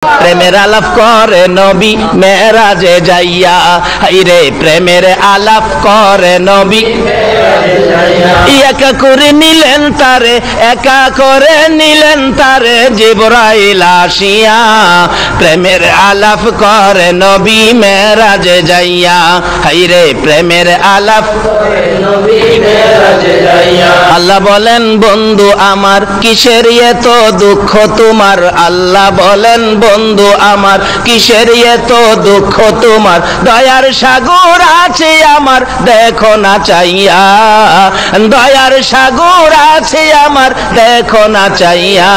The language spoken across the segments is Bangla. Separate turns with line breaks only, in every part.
প্রেমের আলাপ করে নবী মেরাজে যাইয়া, হাইরে প্রেমের আলাপ করে নবী একা করে নিলেন তারে, একা করে নিলেন তারে জিবরাইল আসিয়া। প্রেমের আলাপ করে নবী মেরাজে যাইয়া, হাইরে প্রেমের আলাপ করে নবী মেরাজে যাইয়া। আল্লাহ বলেন বন্ধু আমার কিসের এত দুঃখ তোমার, আল্লাহ বলেন বন্ধু আমার কিসের এত দুঃখ তোমার, দয়ার সাগর আছে আমার দেখো না চাইয়া, দয়ার সাগর আছে আমার দেখো না চাইয়া।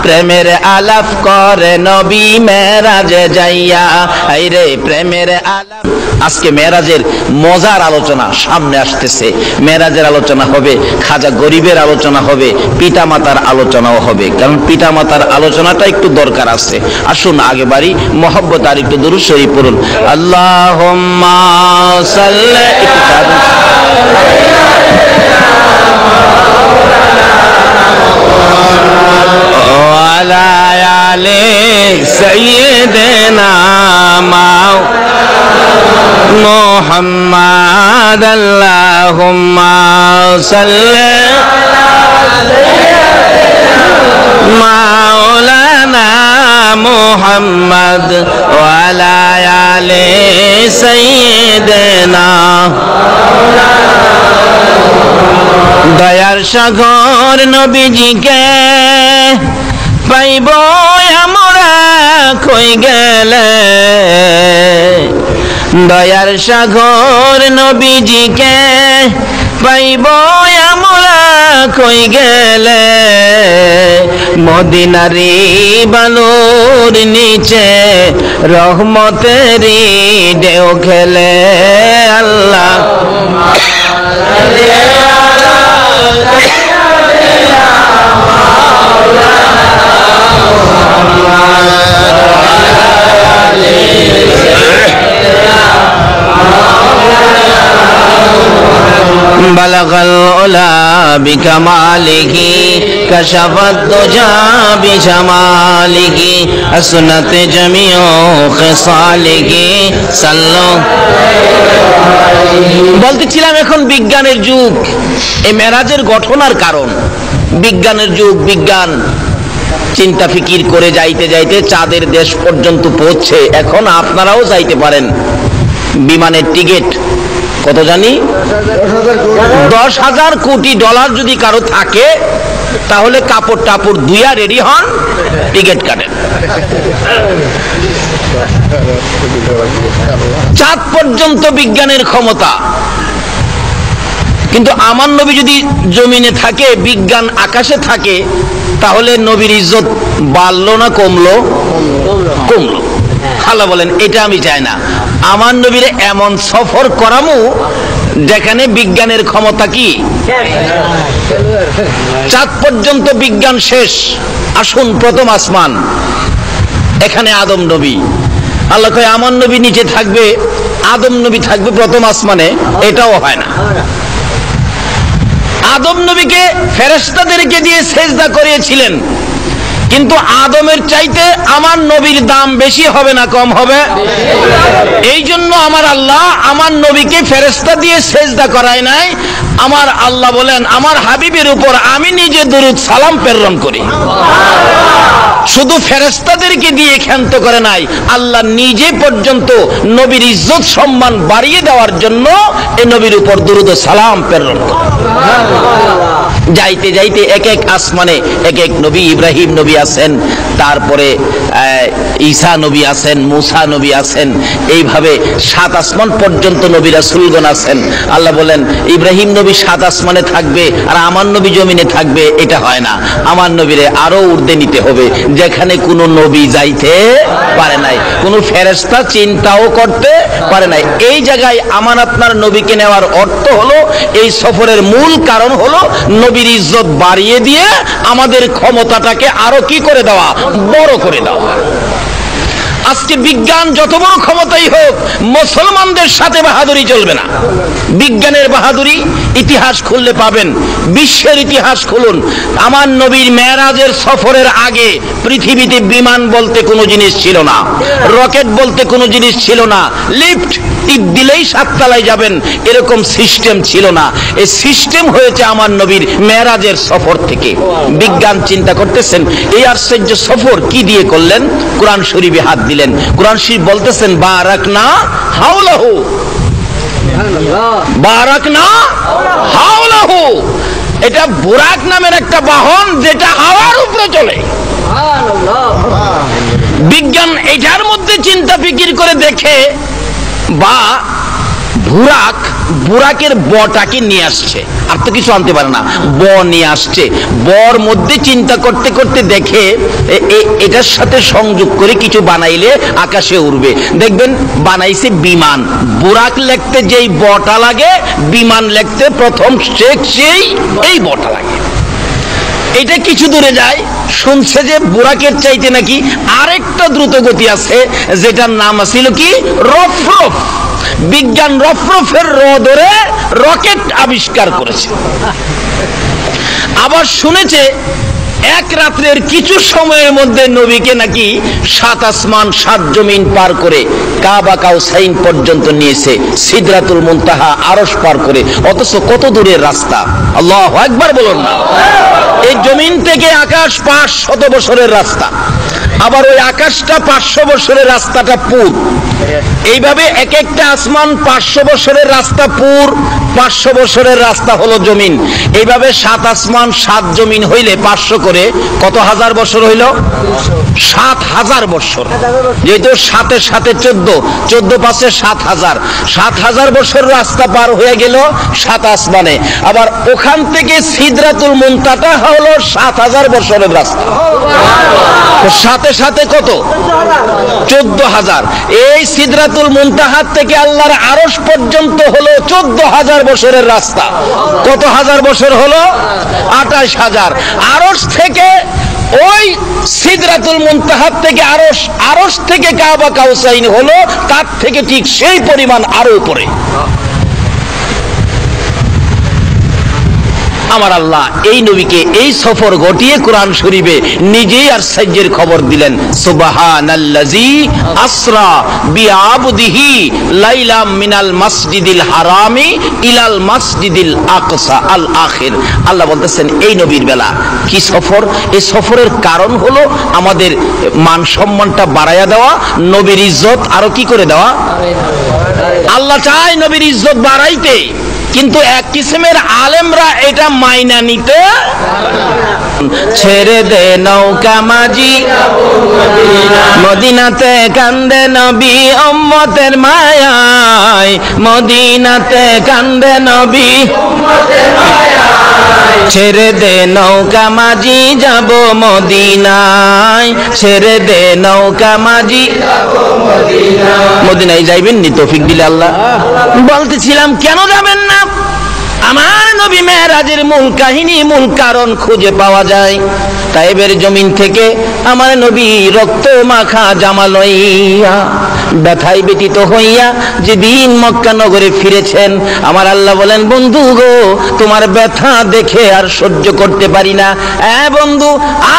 প্রেমের আলাপ করে নবী মেরাজে যাইয়া, আইরে প্রেমের আলাপ। আজকে মেরাজের মজার আলোচনা সামনে আসতেছে। মেরাজের আলোচনা হবে, খাজা গরিবের আলোচনা হবে, পিতামাতার আলোচনাও হবে, কারণ পিতামাতার আলোচনাটা একটু দরকার আছে। আসুন আগে বাড়ি মহব্বত আর একটু দুরূদ শরীফ পড়ুন। আল্লাহুম্মা সাল্লি ওয়ালা আলি সাইয়্যিদিনা মুহাম্মাদ। আল্লাহুম্মা সাল্লি মাওলানা মুহাম্মদ ওয়ালা আলি সাইয়্যিদিনা। দয়ার সাগর নবীজিকে পাইব আমরা কই গেলে, দয়ার সাগর নবীজিকে পাইব আমরা কই গেলে, মদিনারি বালুর নিচে রহমতেরি ঢেউ খেলে। আল্লাহ বালাগাল উলা বিকামালিহি কাশাফাত দুজা বিজামালিহি আসনাত জামিউ খিসালিহি সাল্লু। বলতেছিলাম এখন বিজ্ঞানের যুগ, এই মেরাজের ঘটনার কারণ বিজ্ঞানের যুগ। বিজ্ঞান চিন্তা ফিকির করে যাইতে যাইতে চাঁদের দেশ পর্যন্ত পৌঁছে। এখন আপনারাও যাইতে পারেন। বিমানের টিকিট কত জানি, 10,000 কোটি ডলার যদি কারো থাকে তাহলে কাপড় টাপড় ধুইয়া রেডি হন, টিকিট কাটেন। চাঁদ পর্যন্ত বিজ্ঞানের ক্ষমতা। কিন্তু আমার নবী যদি জমিনে থাকে, বিজ্ঞান আকাশে থাকে, তাহলে নবীর ইজ্জত বাড়লো না কমলো? কমলো। আল্লাহ বলেন এটা আমি চাই না। আমার নবীর এমন সফর করামু যেখানে বিজ্ঞানের ক্ষমতা কি, চাঁদ পর্যন্ত বিজ্ঞান শেষ। আসুন প্রথম আসমান, এখানে আদম নবী। আল্লাহ কয় আমার নবী নিচে থাকবে, আদম নবী থাকবে প্রথম আসমানে। এটাও হয় না। আদম নবীকে ফেরেশতাদেরকে দিয়ে সেজদা করিয়েছিলেন, কিন্তু আদমের চাইতে আমার নবীর দাম বেশি হবে না কম হবে? এই জন্য আমার আল্লাহ আমার নবীকে ফেরেশতা দিয়ে সেজদা করায় নাই। আমার আল্লাহ বলেন আমার হাবিবের উপর আমি নিজে দরুদ সালাম প্রেরণ করি। শুধু ফেরেশতাদেরকে দিয়ে ক্ষান্ত করে নাই, আল্লাহ নিজে পর্যন্ত নবীর ইজ্জত সম্মান বাড়িয়ে দেওয়ার জন্য এই নবীর উপর দরুদ সালাম প্রেরণ করে। যাইতে যাইতে এক এক আসমানে এক এক নবী। ইব্রাহিম নবী আছেন, তারপরে ঈসা নবী আছেন, মুসা নবী আছেন, এইভাবে 7 আসমান পর্যন্ত নবী রাসূলগণ আছেন। আল্লাহ বলেন ইব্রাহিম নবী 7 আসমানে থাকবে আর আমার নবী জমিনে থাকবে, এটা হয় না। আমার নবীরে আরো ঊর্ধ্বে নিতে হবে, যেখানে কোনো নবী যাইতে পারে নাই, কোনো ফেরেশতা চিন্তাও করতে পারে নাই। এই জায়গায় আমার আপনার নবীকে নেওয়ার অর্থ হলো, এই সফরের মূল কারণ হলো নবীর ইজ্জত বাড়িয়ে দিয়ে আমাদের ক্ষমতাটাকে আরো কি করে দেওয়া, বড় করে দেওয়া। আজকে বিজ্ঞান যত বড় ক্ষমতাই হোক, মুসলমানদের সাথে বাহাদুরি চলবে না। বিজ্ঞানের বাহাদুরি ইতিহাস খুললে পাবেন, বিশ্বের ইতিহাস খুলুন। আমার নবীর মেরাজের সফরের আগে পৃথিবীতে বিমান বলতে কোনো জিনিস ছিল না, রকেট বলতে কোনো জিনিস ছিল না, লিফট টিপ দিলেই 7 তলায় যাবেন এরকম সিস্টেম ছিল না। এই সিস্টেম হয়েছে আমার নবীর মেরাজের সফর থেকে। বিজ্ঞান চিন্তা করতেছেন এই আশ্চর্য সফর কি দিয়ে করলেন? কোরআন শরীফে হাত দিলেন। কোরআন শরীফ বলতেছেন বারাকনা হাওলাহু, বারাকনা হাওলাহু। এটা বুরাক নামের একটা বাহন যেটা হাওয়ার উপরে চলে। বিজ্ঞান এটার মধ্যে চিন্তা ফিকির করে দেখে, বা বুরাক, বুরাকের বটাকে নিয়ে আসছে, আর তো কিছু আনতে পারে না, ব নিয়ে আসছে। বর মধ্যে চিন্তা করতে করতে দেখে এটার সাথে সংযোগ করে কিছু বানাইলে আকাশে উড়বে। দেখবেন বানাইছে বিমান। বুরাক লিখতে যেই বটা লাগে, বিমান লিখতে প্রথম সেই এই বটা লাগে। এটা কিছু দূরে যায়, শুনছে যে বুরাকের চাইতে নাকি আরেকটা দ্রুত গতি আছে, যেটার নাম ছিল কি রফরফ। বিজ্ঞান রফরফের র ধরে রকেট আবিষ্কার করেছে। আবার শুনেছে এক রাত্রের কিছু সময়ের মধ্যে নবীকে নাকি 7 আসমান 7 জমিন পার করে কাবা কাউসাইন পর্যন্ত নিয়েছে, সিদরাতুল মুনতাহা আরশ পার করে। অথচ কত দূরের রাস্তা, আল্লাহু আকবার বলুন না। এই জমিন থেকে আকাশ 500 বছরের রাস্তা, আবার ওই আকাশটা 500 বছরের রাস্তাটা পুর। এইভাবে এক একটা আসমান 500 বছরের রাস্তা পুর, 500 বছরের রাস্তা হলো জমিন। এইভাবে 7 আসমান 7 জমিন হইলে 500 করে কত হাজার বছর হইল? 7000 বছর। যেহেতু 7 সাথে 14, 14 পাশে 7000, 7000 বছর রাস্তা পার হয়ে গেল 7 আসমানে। আবার ওখান থেকে সিদরাতুল মুনতাহা হলো 7000 বছরের রাস্তা। সাথে সাথে কত? 14000। এই সিদরাতুল মুনতাহা থেকে আল্লাহর আরশ পর্যন্ত হলো 14000 বছরের রাস্তা। কত হাজার বছর হলো? 28000। আরশ থেকে ওই সিদরাতুল মুনতাহা থেকে আরশ, আরশ থেকে কাবা কাউসাইন হলো তার থেকে ঠিক সেই পরিমাণ আরো উপরে। আমার আল্লাহ এই নবীকে এই সফর ঘটিয়ে কোরআন শরীফে নিজেই আশ্চর্যের খবর দিলেন, সুবহানাল্লাযী আসরা বিআবদিহি লাইলাম মিনাল মাসজিদিল হারামি ইলাল মাসজিদিল আকসা আল আখির। আল্লাহ বলতেছেন এই নবীর বেলা কি সফর? এই সফরের কারণ হলো আমাদের মান সম্মানটা বাড়াইয়া দেওয়া, নবীর ইজ্জত আরো কি করে দেওয়া। আল্লাহ চায় নবীর ইজ্জত বাড়াইতে, কিন্তু এক কিসিমের আলেমরা এটা মাইনা নিতে। ছেড়ে দে নৌকা মাঝি মদিনাতে কান্দে নবী উম্মতের মায়ায়, মদিনাতে কান্দে নবী উম্মতের মায়ায়। ছেড়ে দে নৌকা মাঝি যাব মদিনায়, ছেড়ে দে নৌকা মাঝি যাব মদিনায়। মদিনায় যাইবেন নি তৌফিক দিলে আল্লাহ। বলতেছিলাম কেন যাবেন না? আমার নবী মেরাজের মূল কাহিনী, মূল কারণ খুঁজে পাওয়া যায় তায়েবের জমিন থেকে। আমার নবী রক্ত মাখা জামা লইয়া ব্যথায় ব্যতীত হইয়া যেদিন মক্কা নগরে ফিরেছেন, আমার আল্লাহ বলেন বন্ধু গো তোমার ব্যথা দেখে আর সহ্য করতে পারি না। বন্ধু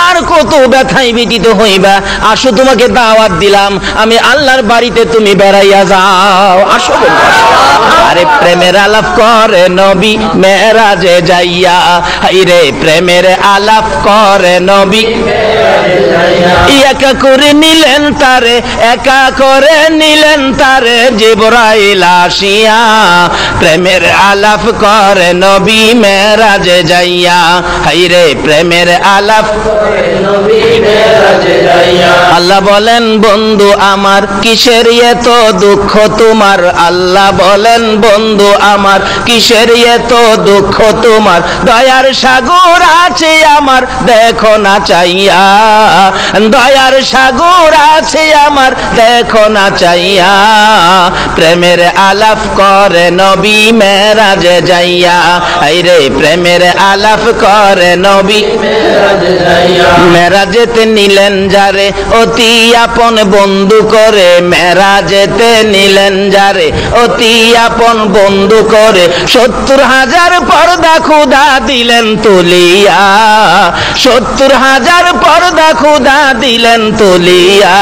আর কত ব্যথায় ব্যতীত হইবা, আসো তোমাকে দাওয়াত দিলাম, আমি আল্লাহর বাড়িতে তুমি বেড়াইয়া যাও, আসো। আরে প্রেমের আলাপ করে নবী মেরাজে যাইয়া, হাইরে প্রেমের আলাপ করে নবী একা করে নিলেন তারে, একা করে নিলেন তারে জিবরাইল আসিয়া। প্রেমের আলাপ করে নবী মেরাজে যাইয়া, হাইরে প্রেমের আলাপ করে নবী মেরাজে যাইয়া। আল্লাহ বলেন বন্ধু আমার কিসের এত দুঃখ তোমার, আল্লাহ বলেন বন্ধু আমার কিসের এত দুঃখ তোমার, দয়ার সাগর আছে আমার দেখো দেখো না চাইয়া, দয়ার সাগর আছে আমার দেখো না চাইয়া, প্রেমের আলাপ করে নবী মেরাজে যাইয়া, আইরে প্রেমের আলাপ করে নবী মেরাজেতে নিলেন যারে অতি আপন বন্ধু করে, মেরাজেতে নিলেন যারে অতি আপন বন্ধু করে, 70,000 পর্দা খুদা দিলেন তুলিয়া, 70,000 পর্দা খুদা দিলেন তুলিয়া,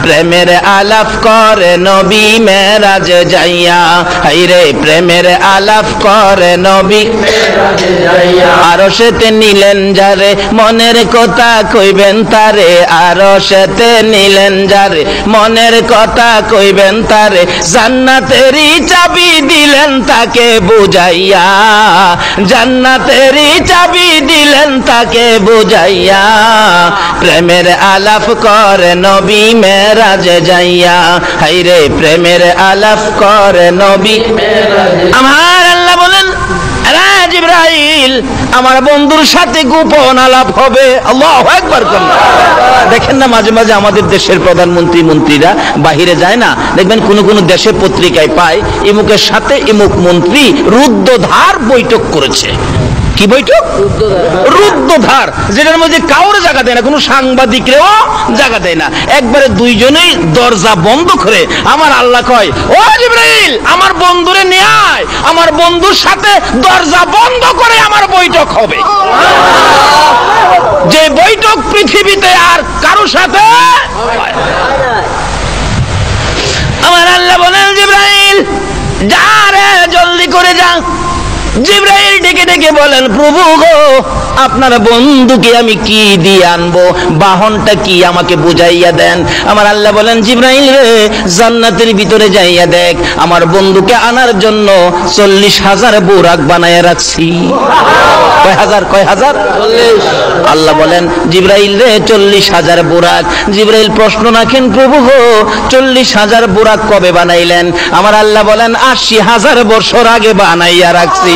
প্রেমের আলাপ করে নবী মেরাজে যাইয়া, হাইরে প্রেমের আলাপ করে নবী মেরাজে যাইয়া, আরশেতে নিলেন যারে মনের কথা কইবেন তারে, আরশেতে নিলেন যারে মনের কথা কইবেন তারে, জান্নাতেরই চাবি দিলেন তাকে বুঝাইয়া, জান্নাতেরই চাবি দিলেন তাকে বুঝাইয়া, প্রেমের আলাপ করে নবী মেরাজে যাইয়া, হাইরে প্রেমের আলাপ করে নবী মেরাজে। আমার আল্লাহ বলেন জিবরাইল আমার বন্ধুর সাথে গোপন আলাপ হবে। আল্লাহু আকবার। দেখেন না মাঝে মাঝে আমাদের দেশের প্রধানমন্ত্রী মন্ত্রীরা বাহিরে যায় না, দেখবেন কোন কোন দেশে পত্রিকায় পায় ইমুকের সাথে ইমুক মন্ত্রী রুদ্ধধার বৈঠক করেছে। কি বৈঠক? রুদ্ধধার, যেটার মধ্যে কাউরে জায়গা দেয় না, কোনো সাংবাদিকরেও জায়গা দেয় না, একবারে দুইজনেই দরজা বন্ধ করে। আমার আল্লাহ কয়, ও জিবরাইল আমার বন্ধুরে নিয়ে আয়, আমার বন্ধুর সাথে দরজা বন্ধ করে আমার বৈঠক হবে, যে বৈঠক পৃথিবীতে আর কারো সাথে। আমার আল্লাহ বলেন জিবরাইল যা রে জলদি করে যা। জিবরাইল ডেকে ডেকে বলেন, প্রভু গো আপনার বন্ধুকে আমি কি দিয়ে আনবো, বাহনটা কি আমাকে বুঝাইয়া দেন। আমার আল্লাহ বলেন, জিবরাইল রে জান্নাতের ভিতরে যাইয়া দেখ, আমার বন্ধুকে আনার জন্য 40,000 বুরাক বানায় রাখছি। কয় হাজার? 40। আল্লাহ বলেন, জিবরাইল রে 40,000 বুরাক। জিবরাইল প্রশ্ন রাখেন, প্রভু গো 40,000 বুরাক কবে বানাইলেন? আমার আল্লাহ বলেন, 80,000 বছর আগে বানাইয়া রাখছি।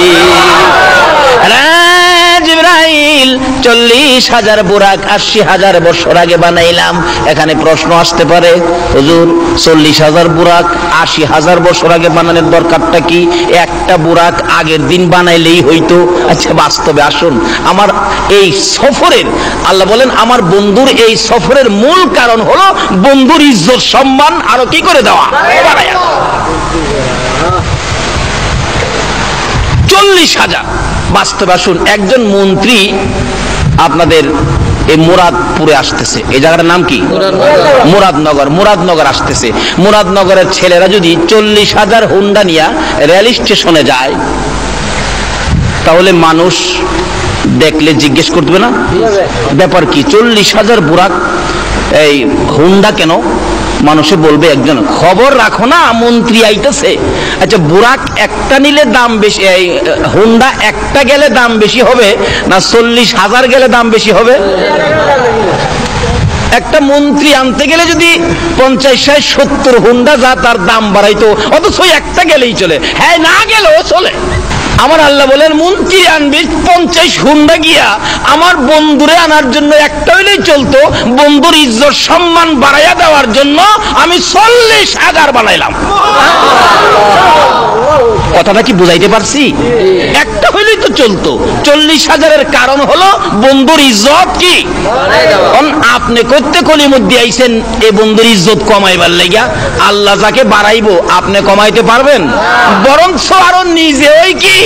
জিবরাইল 40,000 বুরাক 80,000 বছর আগে বানাইলাম। এখানে প্রশ্ন আসতে পারে, হুজুর 40,000 বুরাক 80,000 বছর আগে বানানোর দরকারটা কি? একটা বুরাক আগের দিন বানাইলেই হইতো। আচ্ছা বাস্তবে আসুন, আমার এই সফরের, আল্লাহ বলেন আমার বন্ধুর এই সফরের মূল কারণ হলো বন্ধুর ইজ্জত সম্মান আরো কি করে দেওয়া, বাড়ায়া। 40,000 বাস্তবে আসুন, একজন মন্ত্রী আপনাদের এই মুরাদপুরে আসতেছে, এই জায়গাটার নাম কি? মুরাদনগর। মুরাদনগর আসতেছে, মুরাদনগরের ছেলেরা যদি 40,000 হুন্ডা নিয়ে রেল স্টেশনে যায়, তাহলে মানুষ দেখলে জিজ্ঞেস করবে না ব্যাপার কি, 40,000 বুরাক এই হুন্ডা কেন? মানুষে বলবে, একজন খবর রাখো না মন্ত্রী আইতেছে। আচ্ছা বুরাক একটা নিলে দাম বেশি, এই হুন্ডা একটা গেলে দাম বেশি হবে না 40,000 গেলে দাম বেশি হবে? একটা মন্ত্রী আনতে গেলে যদি 50, 60, 70 হুন্ডা যা তার দাম বাড়াইতো, অথচ একটা গেলেই চলে, হ্যাঁ না গেলেও চলে। আমার আল্লাহ বলেন, মন্ত্রী আনবি 50 হুন্ডা গিয়া আমার বন্ধুরে আনার জন্য একটা হইলেই চলতো, বন্ধুর ইজ্জত সম্মান বাড়াইয়া দেওয়ার জন্য আমি 40,000 বানাইলাম। কথাটা কি বুঝাইতে পারছি? একটা হইলেই তো চলতো, 40,000-এর কারণ হলো বন্ধুর ইজ্জত কি আপনি করতে কলির মধ্যে আইছেন এ বন্ধুর ইজ্জত কমাইবার লাগিয়া। আল্লাহ যাকে বাড়াইবো আপনি কমাইতে পারবেন? বরঞ্চ আরো নিজে ওই কি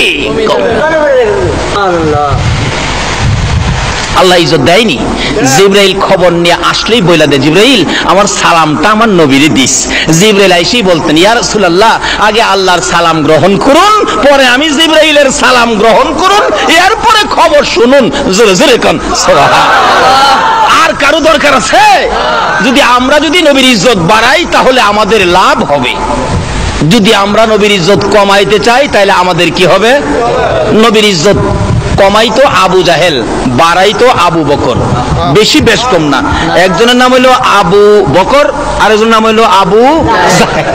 আল্লাহ ইজ্জত দেয়নি। জিবরাইল খবর নিয়ে আসলেই বইলা দেয়, জিবরাইল আমার সালামটা আমার নবীরে দিস। জিবরাইল আইসেই বলতেন, ইয়া রাসূলুল্লাহ আগে আল্লাহর সালাম গ্রহণ করুন, পরে আমি জিবরাইলের সালাম গ্রহণ করুন, এরপরে খবর শুনুন। জোরে জোরে কোন সুবহানাল্লাহ। আর কারো দরকার আছে? যদি আমরা নবীর ইজ্জত বাড়াই তাহলে আমাদের লাভ হবে, যদি আমরা নবীর ইজ্জত কমাইতে চাই তাহলে আমাদের কি হবে? নবীর ইজ্জত কমাইতো আবু জাহেল, বাড়াইতো আবু বকর। বেশি বেশ কম না, একজনের নাম হইলো আবু বকর, আরেকজনের নাম হইলো আবু জাহেল।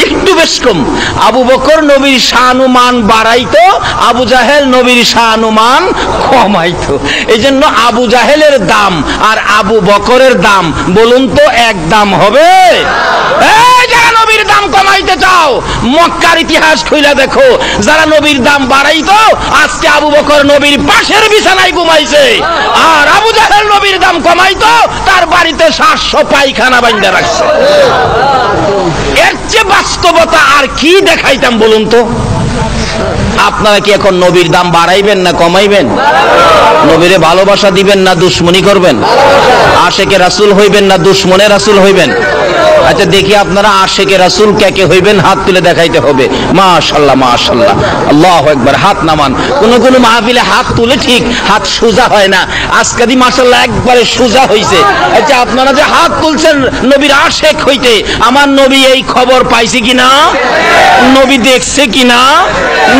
একটু একটু বেশ কম। আবু বকর নবীর শানুমান বাড়াইতো, আবু জাহেল নবীর শানুমান কমাইতো। এই জন্য আবু জাহেলের দাম আর আবু বকরের দাম বলুন তো এক দাম হবে? যারা নবীর দাম কমাইতে চাও মক্কার ইতিহাস খুইলা দেখো, যারা নবীর দাম বাড়াইতো আজকে আবু বকর নবীর পাশের বিছানায় ঘুমাইছে, আর আবু জাহেল নবীর দাম কমাইতো তার বাড়িতে 700 পায়খানা বাইন্ধা রাখছে। এর চেয়ে বাস্তবতা আর কি দেখাইতাম বলুন তো? আপনারা কি এখন নবীর দাম বাড়াইবেন না কমাইবেন? নবীরে ভালোবাসা দিবেন না দুশ্মনী করবেন? আশেকে রাসূল হইবেন না দুশ্মনে রাসূল হইবেন? আচ্ছা দেখি আপনারা আশেকে রাসূল কে কে হইবেন, হাত তুলে দেখাইতে হবে। মাশাআল্লাহ মাশাআল্লাহ, আল্লাহু আকবার। হাত নামান। কোন কোন মাহফিলে হাত তুলে ঠিক হাত সোজা হয় না, আজকে দি মাশাআল্লাহ একবারে সোজা হইছে। আচ্ছা আপনারা যে হাত তুলছেন নবীর আশেক হইতে, আমার নবী এই খবর পাইছে কিনা? নবী দেখছে কিনা?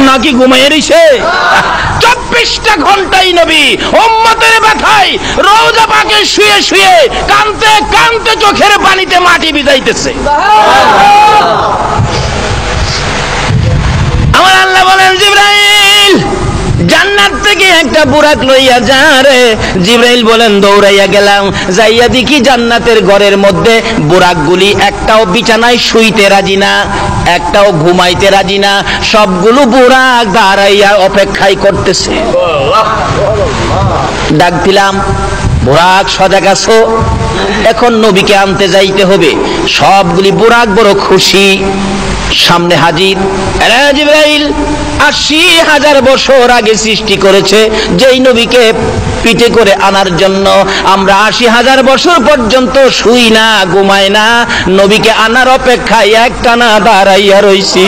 নাকি ঘুমাইয়ে রইছে? 24টা ঘন্টাই নবী উম্মতের ব্যথায় রওজা পাকে শুয়ে শুয়ে কানতে কানতে চোখের পানিতে মাটি ভিজাইতেছে। আমার আল্লাহ বলেন, জিবরাইল জান্নাত থেকে একটা বুরাক লইয়া যা রে। জিবরাইল বলেন দৌড়াইয়া গেলাম, যাইয়া দেখি জান্নাতের ঘরের মধ্যে বুরাকগুলি একটাও বিছানায় শুইতে রাজি না, একটাও ঘুমাইতে রাজি না, সবগুলো বুরাক দাঁড়াইয়া অপেক্ষাই করতেছে। ডাক দিলাম, বুরাক সজাগ আছো, এখন নবীকে আনতে যাইতে হবে। সবগুলি বুরাক বড় খুশি, সামনে হাজির। জিবরাইল ৮০,০০০ বছর আগে সৃষ্টি করেছে যেই নবীকে পিঠে করে আনার জন্য। আমরা ৮০,০০০ বছর পর্যন্ত শুই না, ঘুমাই না, নবীকে আনার অপেক্ষায় একটানা দাঁড়াইয়া রইছি।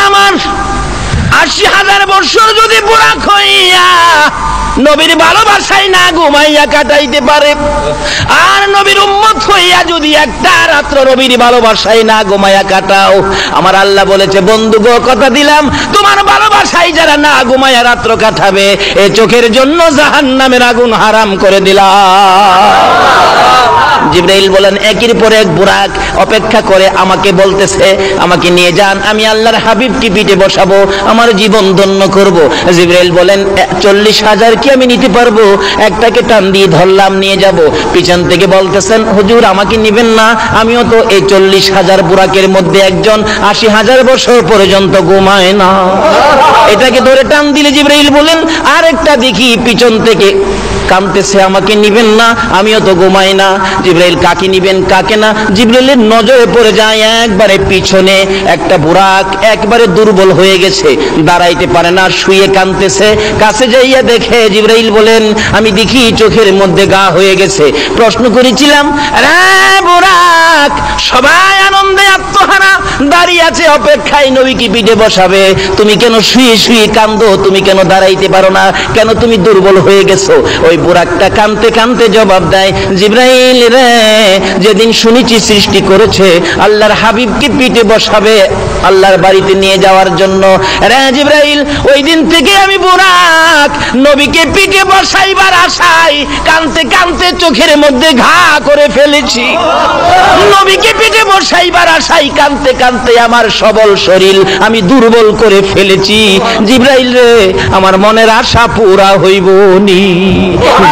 আমার ৮০,০০০ বছর যদি বুড়া হইয়া নবীর ভালোবাসায় না ঘুমাইয়া কাটাইতে পারে, আর নবীর উম্মত হইয়া যদি একটা রাত্র নবীর ভালোবাসায় না ঘুমাইয়া কাটাও, আমার আল্লাহ বলেছে বন্ধু গো কথা দিলাম তোমার ভালোবাসায় যারা না ঘুমাইয়া রাত্র কাটাবে এ চোখের জন্য জাহান্নামের আগুন হারাম করে দিলাম। জিবরাইল বলেন একের পর এক বুরাক অপেক্ষা করে আমাকে বলতেছে আমাকে নিয়ে যান, আমি আল্লাহর হাবিবকে পিঠে বসাবো, আমার জীবন ধন্য করব। জিবরাইল বলেন ৪০,০০০ কি আমি নিতে পারবো? একটাকে টান দিয়ে ধরলাম, নিয়ে যাব। পিছন থেকে বলতেছেন হুজুর আমাকে নিবেন না, আমিও তো এই ৪০,০০০ বুরাকের মধ্যে একজন, ৮০,০০০ বছর পর্যন্ত ঘুমায় না। এটাকে ধরে টান দিলে জিবরাইল বলেন আরেকটা দেখি পিছন থেকে কাঁদতেছে, আমাকে নিবেন না, আমিও তো ঘুমাই না। জিবরাইল কাকে নিবেন কাকে না, জিবরাইলের নজরে পড়ে যায় একবারে পিছনে একটা বুরাক একবারে দুর্বল হয়ে গেছে, দাঁড়াইতে পারে না, শুয়ে কাঁদতেছে। কাছে যাইয়া দেখে জিবরাইল বলেন আমি দেখি চোখের মধ্যে গা হয়ে গেছে। প্রশ্ন করেছিলাম রে বুরাক, সবাই আনন্দে আত্মহারা দাঁড়িয়ে আছে অপেক্ষায় নবীকে পিঠে বসাবে, তুমি কেন শুয়ে শুয়ে কান্দো? তুমি কেন দাঁড়াইতে পারো না? কেন তুমি দুর্বল হয়ে গেছো? ওই বুরাকটা কানতে কানতে জবাব দেয় জিবরাইল রে, যেদিন শুনেছি সৃষ্টি করেছে আল্লাহর হাবিবকে পিঠে বসাবে আল্লাহর বাড়িতে নিয়ে যাওয়ার জন্য, রে জিবরাইল ওই দিন থেকে আমি বুরাক নবীকে পিঠে বসাইবার আশায় কানতে কানতে চোখের মধ্যে ঘা করে ফেলেছি। নবীকে পিঠে বসাইবার আশায় কানতে কানতে আমার সবল শরীর আমি দুর্বল করে ফেলেছি। জিবরাইল রে আমার মনের আশা পুরা হইব নি।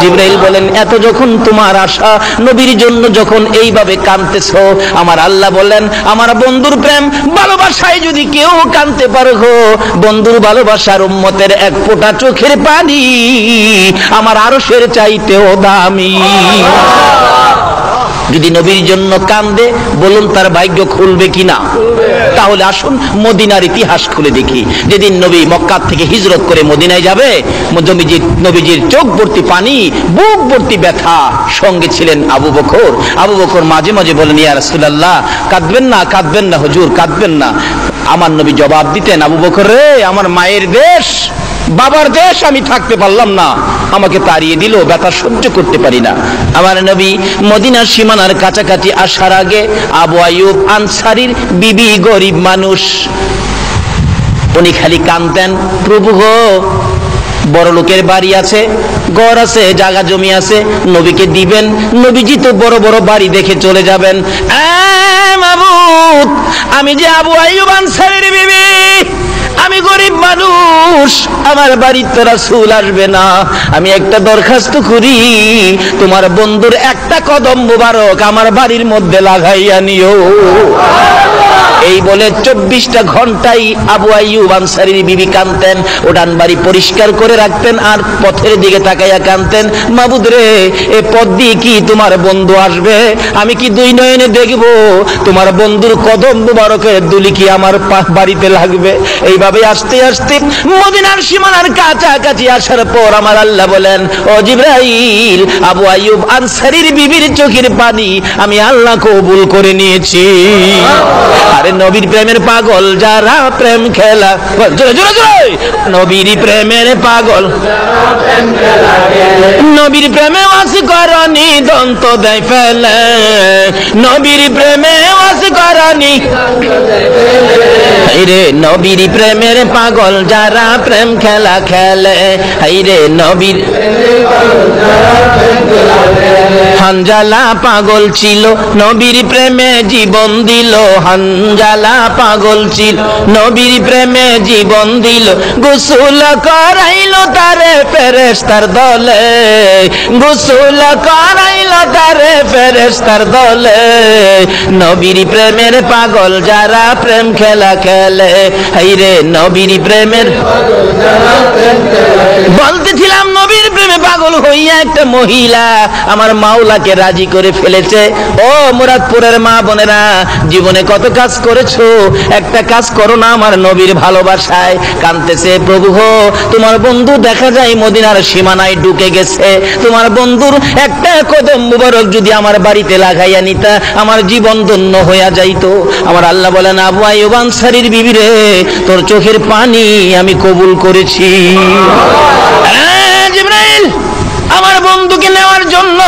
জিবরাইল বলেন এত যখন তোমার আশা নবীর জন্য যখন এইভাবে কাঁদতেছো, আমার আল্লাহ বলেন আমার বন্ধুর প্রেম ভালোবাসায় যদি কেউ কাঁদতে পারো, বন্ধুর ভালোবাসার উম্মতের এক ফোঁটা চোখের পানি আমার আরশের চাইতেও দামি। যদি নবীর জন্য কান্দে বলুন তার ভাগ্য খুলবে কিনা? তাহলে আসুন মদিনার ইতিহাস খুলে দেখি। যেদিন নবী মক্কা থেকে হিজরত করে মদিনায় যাবে, নবীজির চোখ ভর্তি পানি, বুক ভর্তি ব্যথা, সঙ্গে ছিলেন আবু বকর। আবু বকর মাঝে মাঝে বলেন ইয়া রাসূলুল্লাহ কাঁদবেন না, কাঁদবেন না হুজুর, কাঁদবেন না। আমার নবী জবাব দিতেন আবু বকর রে, আমার মায়ের দেশ বাবার দেশ আমি থাকতে পারলাম না, আমাকে তাড়িয়ে দিল, ব্যথা সহ্য করতে পারি না। আমার নবী মদিনার সীমানার কাছাকাছি আসার আগে আবু আইয়ুব আনসারীর বিবি, গরিব মানুষ, উনি খালি কাঁদতেন প্রভু গো বড় লোকের বাড়ি আছে, ঘর আছে, জায়গা জমি আছে, নবীকে দিবেন। নবীজি তো বড় বড় বাড়ি দেখে চলে যাবেন। মাবুদ, আমি যে আবু আইয়ুব আনসারীর বিবি, আমি গরিব মানুষ, আমার বাড়িতে রাসূল আসবে না। আমি একটা দরখাস্ত করি, তোমার বন্ধুর একটা কদম মুবারক আমার বাড়ির মধ্যে লাগাইয়া নিও। এই বলে 24টা ঘন্টাই আবু আইয়ুব আনসারীর বিবি কাঁদতেন, উঠান বাড়ি পরিষ্কার করে রাখতেন আর পথের দিকে তাকাইয়া কাঁদতেন, মাবুদ রে, এ পথ দিয়ে কি তোমার বন্ধু আসবে? আমি কি দুই নয়নে দেখব তোমার বন্ধুর কদম মুবারকের দুলি কি আমার বাড়িতে লাগবে? এইভাবে আস্তে আস্তে মদিনার সীমানার কাছাকাছি আসার পর আমার আল্লাহ বলেন, ও জিবরাইল, আবু আইয়ুব আনসারীর বিবির চোখের পানি আমি আল্লাহ কবুল করে নিয়েছি। আরে নবীর প্রেমের পাগল যারা প্রেম খেলা, জোরে জোরে জোরে, নবীর প্রেমের পাগল, নবীর প্রেমে ওয়াস করনি দন্ত দেয় ফেলে, নবীর প্রেমে ওয়াস করনি। হাইরে নবীর প্রেমের পাগল যারা প্রেম খেলা খেলে, হাইরে নবীর। হানজালা পাগল ছিল নবীর প্রেমে জীবন দিল, হানজালা পাগল ছিল নবীর প্রেমে জীবন দিল, গোসল করাইলো তারে ফেরেশতার দলে, গোসল করাইলো তারে ফেরেশতার দলে। নবীর প্রেমের পাগল যারা প্রেম খেলা খেলে, হাইরে নবীর প্রেমের। বলতেছিলাম নবীর প্রেমে পাগল হইয়া একটা মহিলা আমার মাওলাকে রাজি করে ফেলেছে। ও মুরাদপুরের মা বোনেরা, জীবনে কত কাজ করেছো, একটা কাজ করো না আমার নবীর ভালোবাসায়। কাঁদতেছে, প্রভু গো, তোমার বন্ধু দেখা যায় মদিনার সীমানায় ঢুকে গেছে, তোমার বন্ধুর একটা কদম মুবারক যদি আমার বাড়িতে লাগাইয়া নিতা আমার জীবন ধন্য হইয়া যাইতো। আমার আল্লাহ বলেন, আবু আইয়ুব আনসারীর বিবি রে, তোর চোখের পানি আমি কবুল করেছি। জিবরাইল আমার বন্ধুকে নেওয়ার জন্য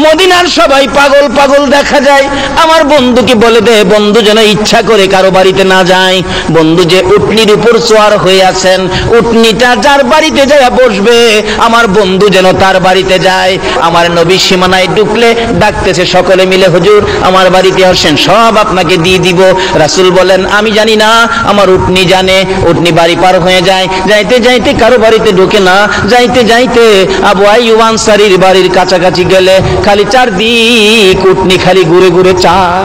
মদিনার সবাই পাগল পাগল দেখা যায়। আমার বন্ধুকে বলে দে, বন্ধু যেন ইচ্ছা করে কারো বাড়িতে না যায়। বন্ধু যে উটনির উপর সওয়ার হয়ে আছেন, উটনিটা যার বাড়িতে যায় বসবে, আমার বন্ধু যেন তার বাড়িতে যায়। আমার নবী সীমানায় ঢুকলে ডাকতেছে সকলে মিলে, হুজুর আমার বাড়িতে আসেন, সব আপনাকে দিয়ে দিব। রাসূল বলেন, আমি জানি না, আমার উটনি জানে। উটনি বাড়ি পার হয়ে যায়, যাইতে যাইতে কারো বাড়িতে ঢোকে না, যাইতে যাইতে আবু আইয়ুব আনসারীর বাড়ির কাছাকাছি গেলে খালি চারদিক উটনি খালি ঘুরে ঘুরে চায়।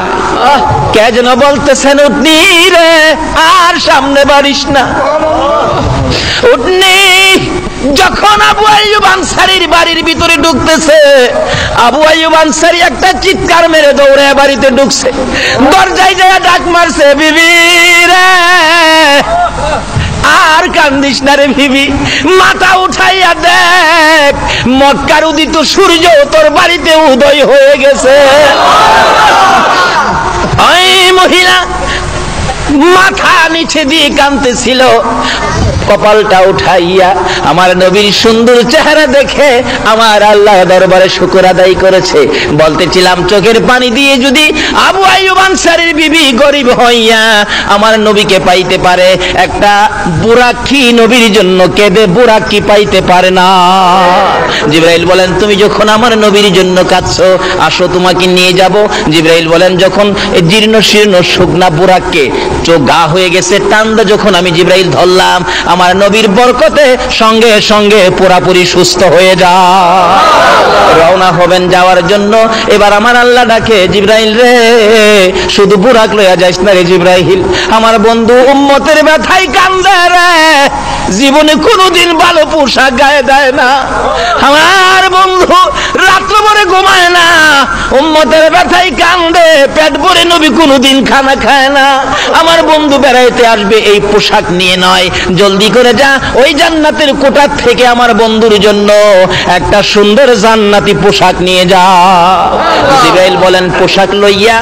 কে যেন বলতেছেন, উটনি রে আর সামনে বাড়িস না। উটনি যখন আবু আইয়ুব আনসারীর বাড়ির ভিতরে ঢুকতেছে, আবু আইয়ুব আনসারী একটা চিৎকার মেরে দৌড়ে বাড়িতে ঢুকছে, দরজায় যায় ডাক মারছে, বিবি রে আর কান্দিস না রে বিবি, মাথা উঠাইয়া দেখ মক্কার উদিত সূর্য তোর বাড়িতে উদয় হয়ে গেছে। ওই মহিলা মাথা নিচে দিয়ে কাঁদতেছিল, কপালটা উঠাইয়া আমার নবীর সুন্দর চেহারা দেখে আমার আল্লাহ দরবারে শুকর আদায় করেছে। বলতেছিলাম, চোখের পানি দিয়ে যদি আবু আইয়ুব আনসারীর বিবি গরিব হইয়া আমার নবীকে পাইতে পারে, একটা বুরাকি নবীর জন্য কেঁদে বুরাকি পাইতে পারে না। জিবরাইল বলেন, তুমি যখন আমার নবীর জন্য কাঁদছো, আসো তোমাকে নিয়ে যাব। জিবরাইল বলেন, যখন জীর্ণ শীর্ণ শুকনা বুরাককে চোখ গা হয়ে গেছে, টান্দা যখন আমি জিবরাইল ধরলাম, আমার নবীর বরকতে সঙ্গে সঙ্গে পুরাপুরি সুস্থ হয়ে যা। রওনা হবেন যাওয়ার জন্য। এবার আমার আল্লাহ ডাকে, জিবরাইল রে, শুধু বুরাক লইয়া যাইস না রে জিবরাইল, আমার বন্ধু উম্মতের ব্যথায় কান্দে রে, জীবনে কোনোদিন ভালো পোশাক গায়ে দেয় না, আমার বন্ধু রাত্র ভরে ঘুমায় না, উম্মতের ব্যথায় কান্দে, পেট ভরে নবী কোনোদিন খানা খায় না। আমার বন্ধু বেড়াইতে আসবে এই পোশাক নিয়ে নয়, জলদি করে যা ওই জান্নাতের কোঠা থেকে আমার বন্ধুর জন্য একটা সুন্দর জান্নাতি পোশাক নিয়ে যা। জিবরাইল বলেন, পোশাক লইয়া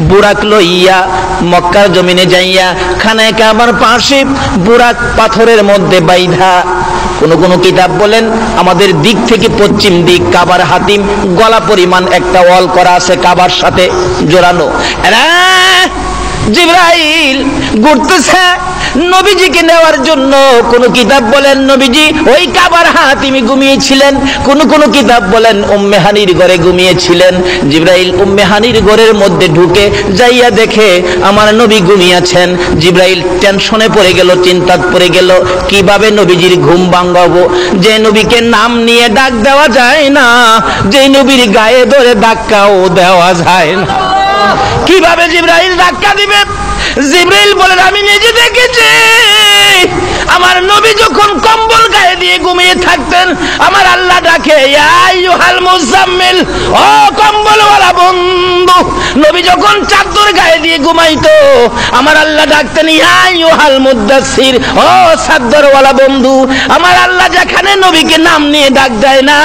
বুরাক লইয়া মক্কার জমিনে যাইয়া খানায়ে কাবার পাশে বুরাক পাথরের মধ্যে বাইধা, কোন কোন কিতাব বলেন আমাদের দিক থেকে পশ্চিম দিক কাবার হাতিম গলা পরিমাণ একটা ওয়াল করা আছে কাবার সাথে জোড়ানো। জিবরাইল ঘুরতেছে নবীজিকে নেওয়ার জন্য। কোন কিতাব বলেন নবীজি ওই কাবার হাতিমে ঘুমিয়েছিলেন, কোন কিতাব বলেন উম্মে হানির ঘরে ঘুমিয়েছিলেন। জিবরাইল উম্মে হানির ঘরের মধ্যে ঢুকে যাইয়া দেখে আমার নবী ঘুমিয়েছেন। জিবরাইল টেনশনে পড়ে গেল, চিন্তাত পড়ে গেল, কিভাবে নবীজির ঘুম ভাঙাবো। যে নবীকে নাম নিয়ে ডাক দেওয়া যায় না, যে নবীর গায়ে ধরে ধাক্কাও দেওয়া যায় না, কিভাবে জিবরাইল ধাক্কা দিবে? জিবরাইল বলেন আমি নিজে দেখেছি আমার নবী যখন কম্বল গায়ে দিয়ে ঘুমিয়ে থাকতেন আমার আল্লাহ ডাকে ইয়া আইয়ুহাল মুজাম্মিল, ও কম্বলওয়ালা বন্ধু। নবী যখন চাদর গায়ে দিয়ে ঘুমাইতো আমার আল্লাহ ডাকতেন ইয়া আইয়ুহাল মুদাসসির, ও চাদরওয়ালা বন্ধু। আমার আল্লাহ যেখানে নবীকে নাম নিয়ে ডাক দেয় না,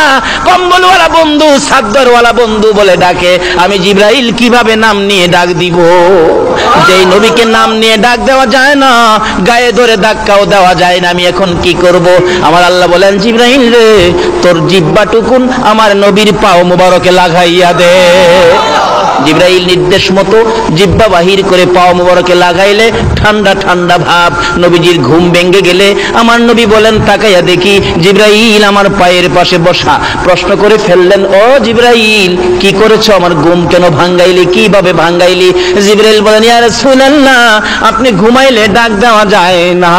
কম্বলওয়ালা বন্ধু চাদরওয়ালা বন্ধু বলে ডাকে, আমি জিবরাইল কিভাবে নাম নিয়ে ডাক দিব? যেই নবীকে নাম নিয়ে ডাক দেওয়া যায় না, গায়ে ধরে ধাক্কাও দেওয়া যায় না, আমি এখন কি করব? আমার আল্লাহ বলেন জিবরাইল রে, তোর জিহ্বাটুকুন আমার নবীর পাও মুবারকে লাগাইয়া দে। জিবরাইল নির্দেশ মতো জিহ্বা বাহির করে পাও মুবারকে লাগাইলে ঠান্ডা ঠান্ডা ভাব। নবীজির ঘুম ভেঙে গেলে আমার নবী বলেন তাকাইয়া দেখি জিবরাইল আমার পায়ের পাশে বসা। প্রশ্ন করে ফেললেন ও জিবরাইল কি করেছো? আমার ঘুম কেন ভাঙ্গাইলি? কিভাবে ভাঙ্গাইলি? জিবরাইল বলেন ইয়া রাসূলুল্লাহ, আপনি ঘুমাইলে ডাক দেওয়া যায় না,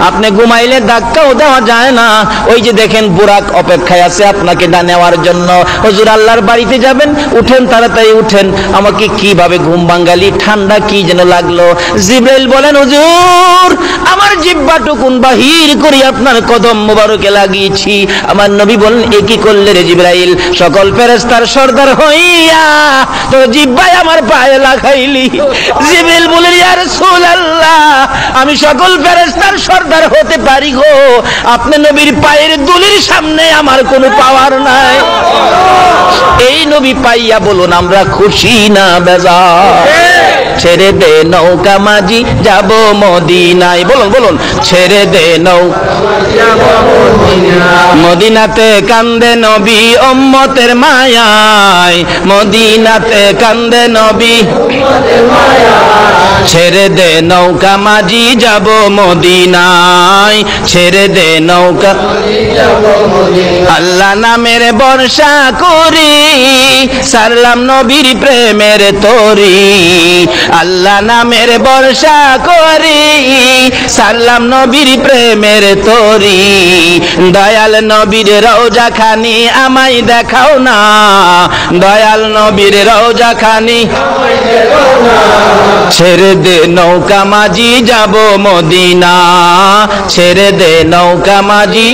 আপনি ঘুমাইলে ধাক্কাও দেওয়া যায় না। ওই যে দেখেন বুরাক অপেক্ষায় আছে আপনাকে নেওয়ার জন্য। হুজুর আল্লাহর বাড়িতে যাবেন, উঠেন তাড়াতাড়ি উঠেন। আমাকে কিভাবে ঘুম ভাঙ্গালি? ঠান্ডা কি যেন লাগলো। জিবরাইল বলেন হুজুর আমার জিহ্বাটুকুন বাহির করে আপনার কদম মোবারকে লাগিয়েছি। আমার নবী বলেন এ কি করলে রে জিবরাইল? সকল ফেরেশতার সর্দার হইয়া তো জিহ্বায় আমার পায়ে লাগাইলি। জিবরাইল বলেন ইয়া রাসূলুল্লাহ, আমি সকল ফেরেশতার সর্দার হতে পারি গো, আপনি নবীর পায়ের দুলির সামনে আমার কোনো পাওয়ার নাই। এই নবী পাইয়া বলুন আমরা খুশি না বেজার? ছেড়ে দে নৌকা মাঝি যাব মদিনায়। বলুন বলুন, ছেড়ে দে নৌকা মদিনাতে কান্দে নবী উম্মতের মায়ায়, মদিনাতে কান্দে নবী। ছেড়ে দে নৌকা মাঝি যাব মদিনায়, ছেড়ে দে নৌকা। আল্লাহ নামের বর্ষা করি সারলাম নবীর প্রেমের তরি, আল্লাহ নামের বর্ষা করি সারলাম নবীর প্রেমের তরি। দয়াল নবীর রওজা খানি আমায় দেখাও না, দয়াল নবীর রওজা খানি। ছেড়ে দে নৌকা মাঝি যাব মদিনা, ছেড়ে দে নৌকা মাঝি।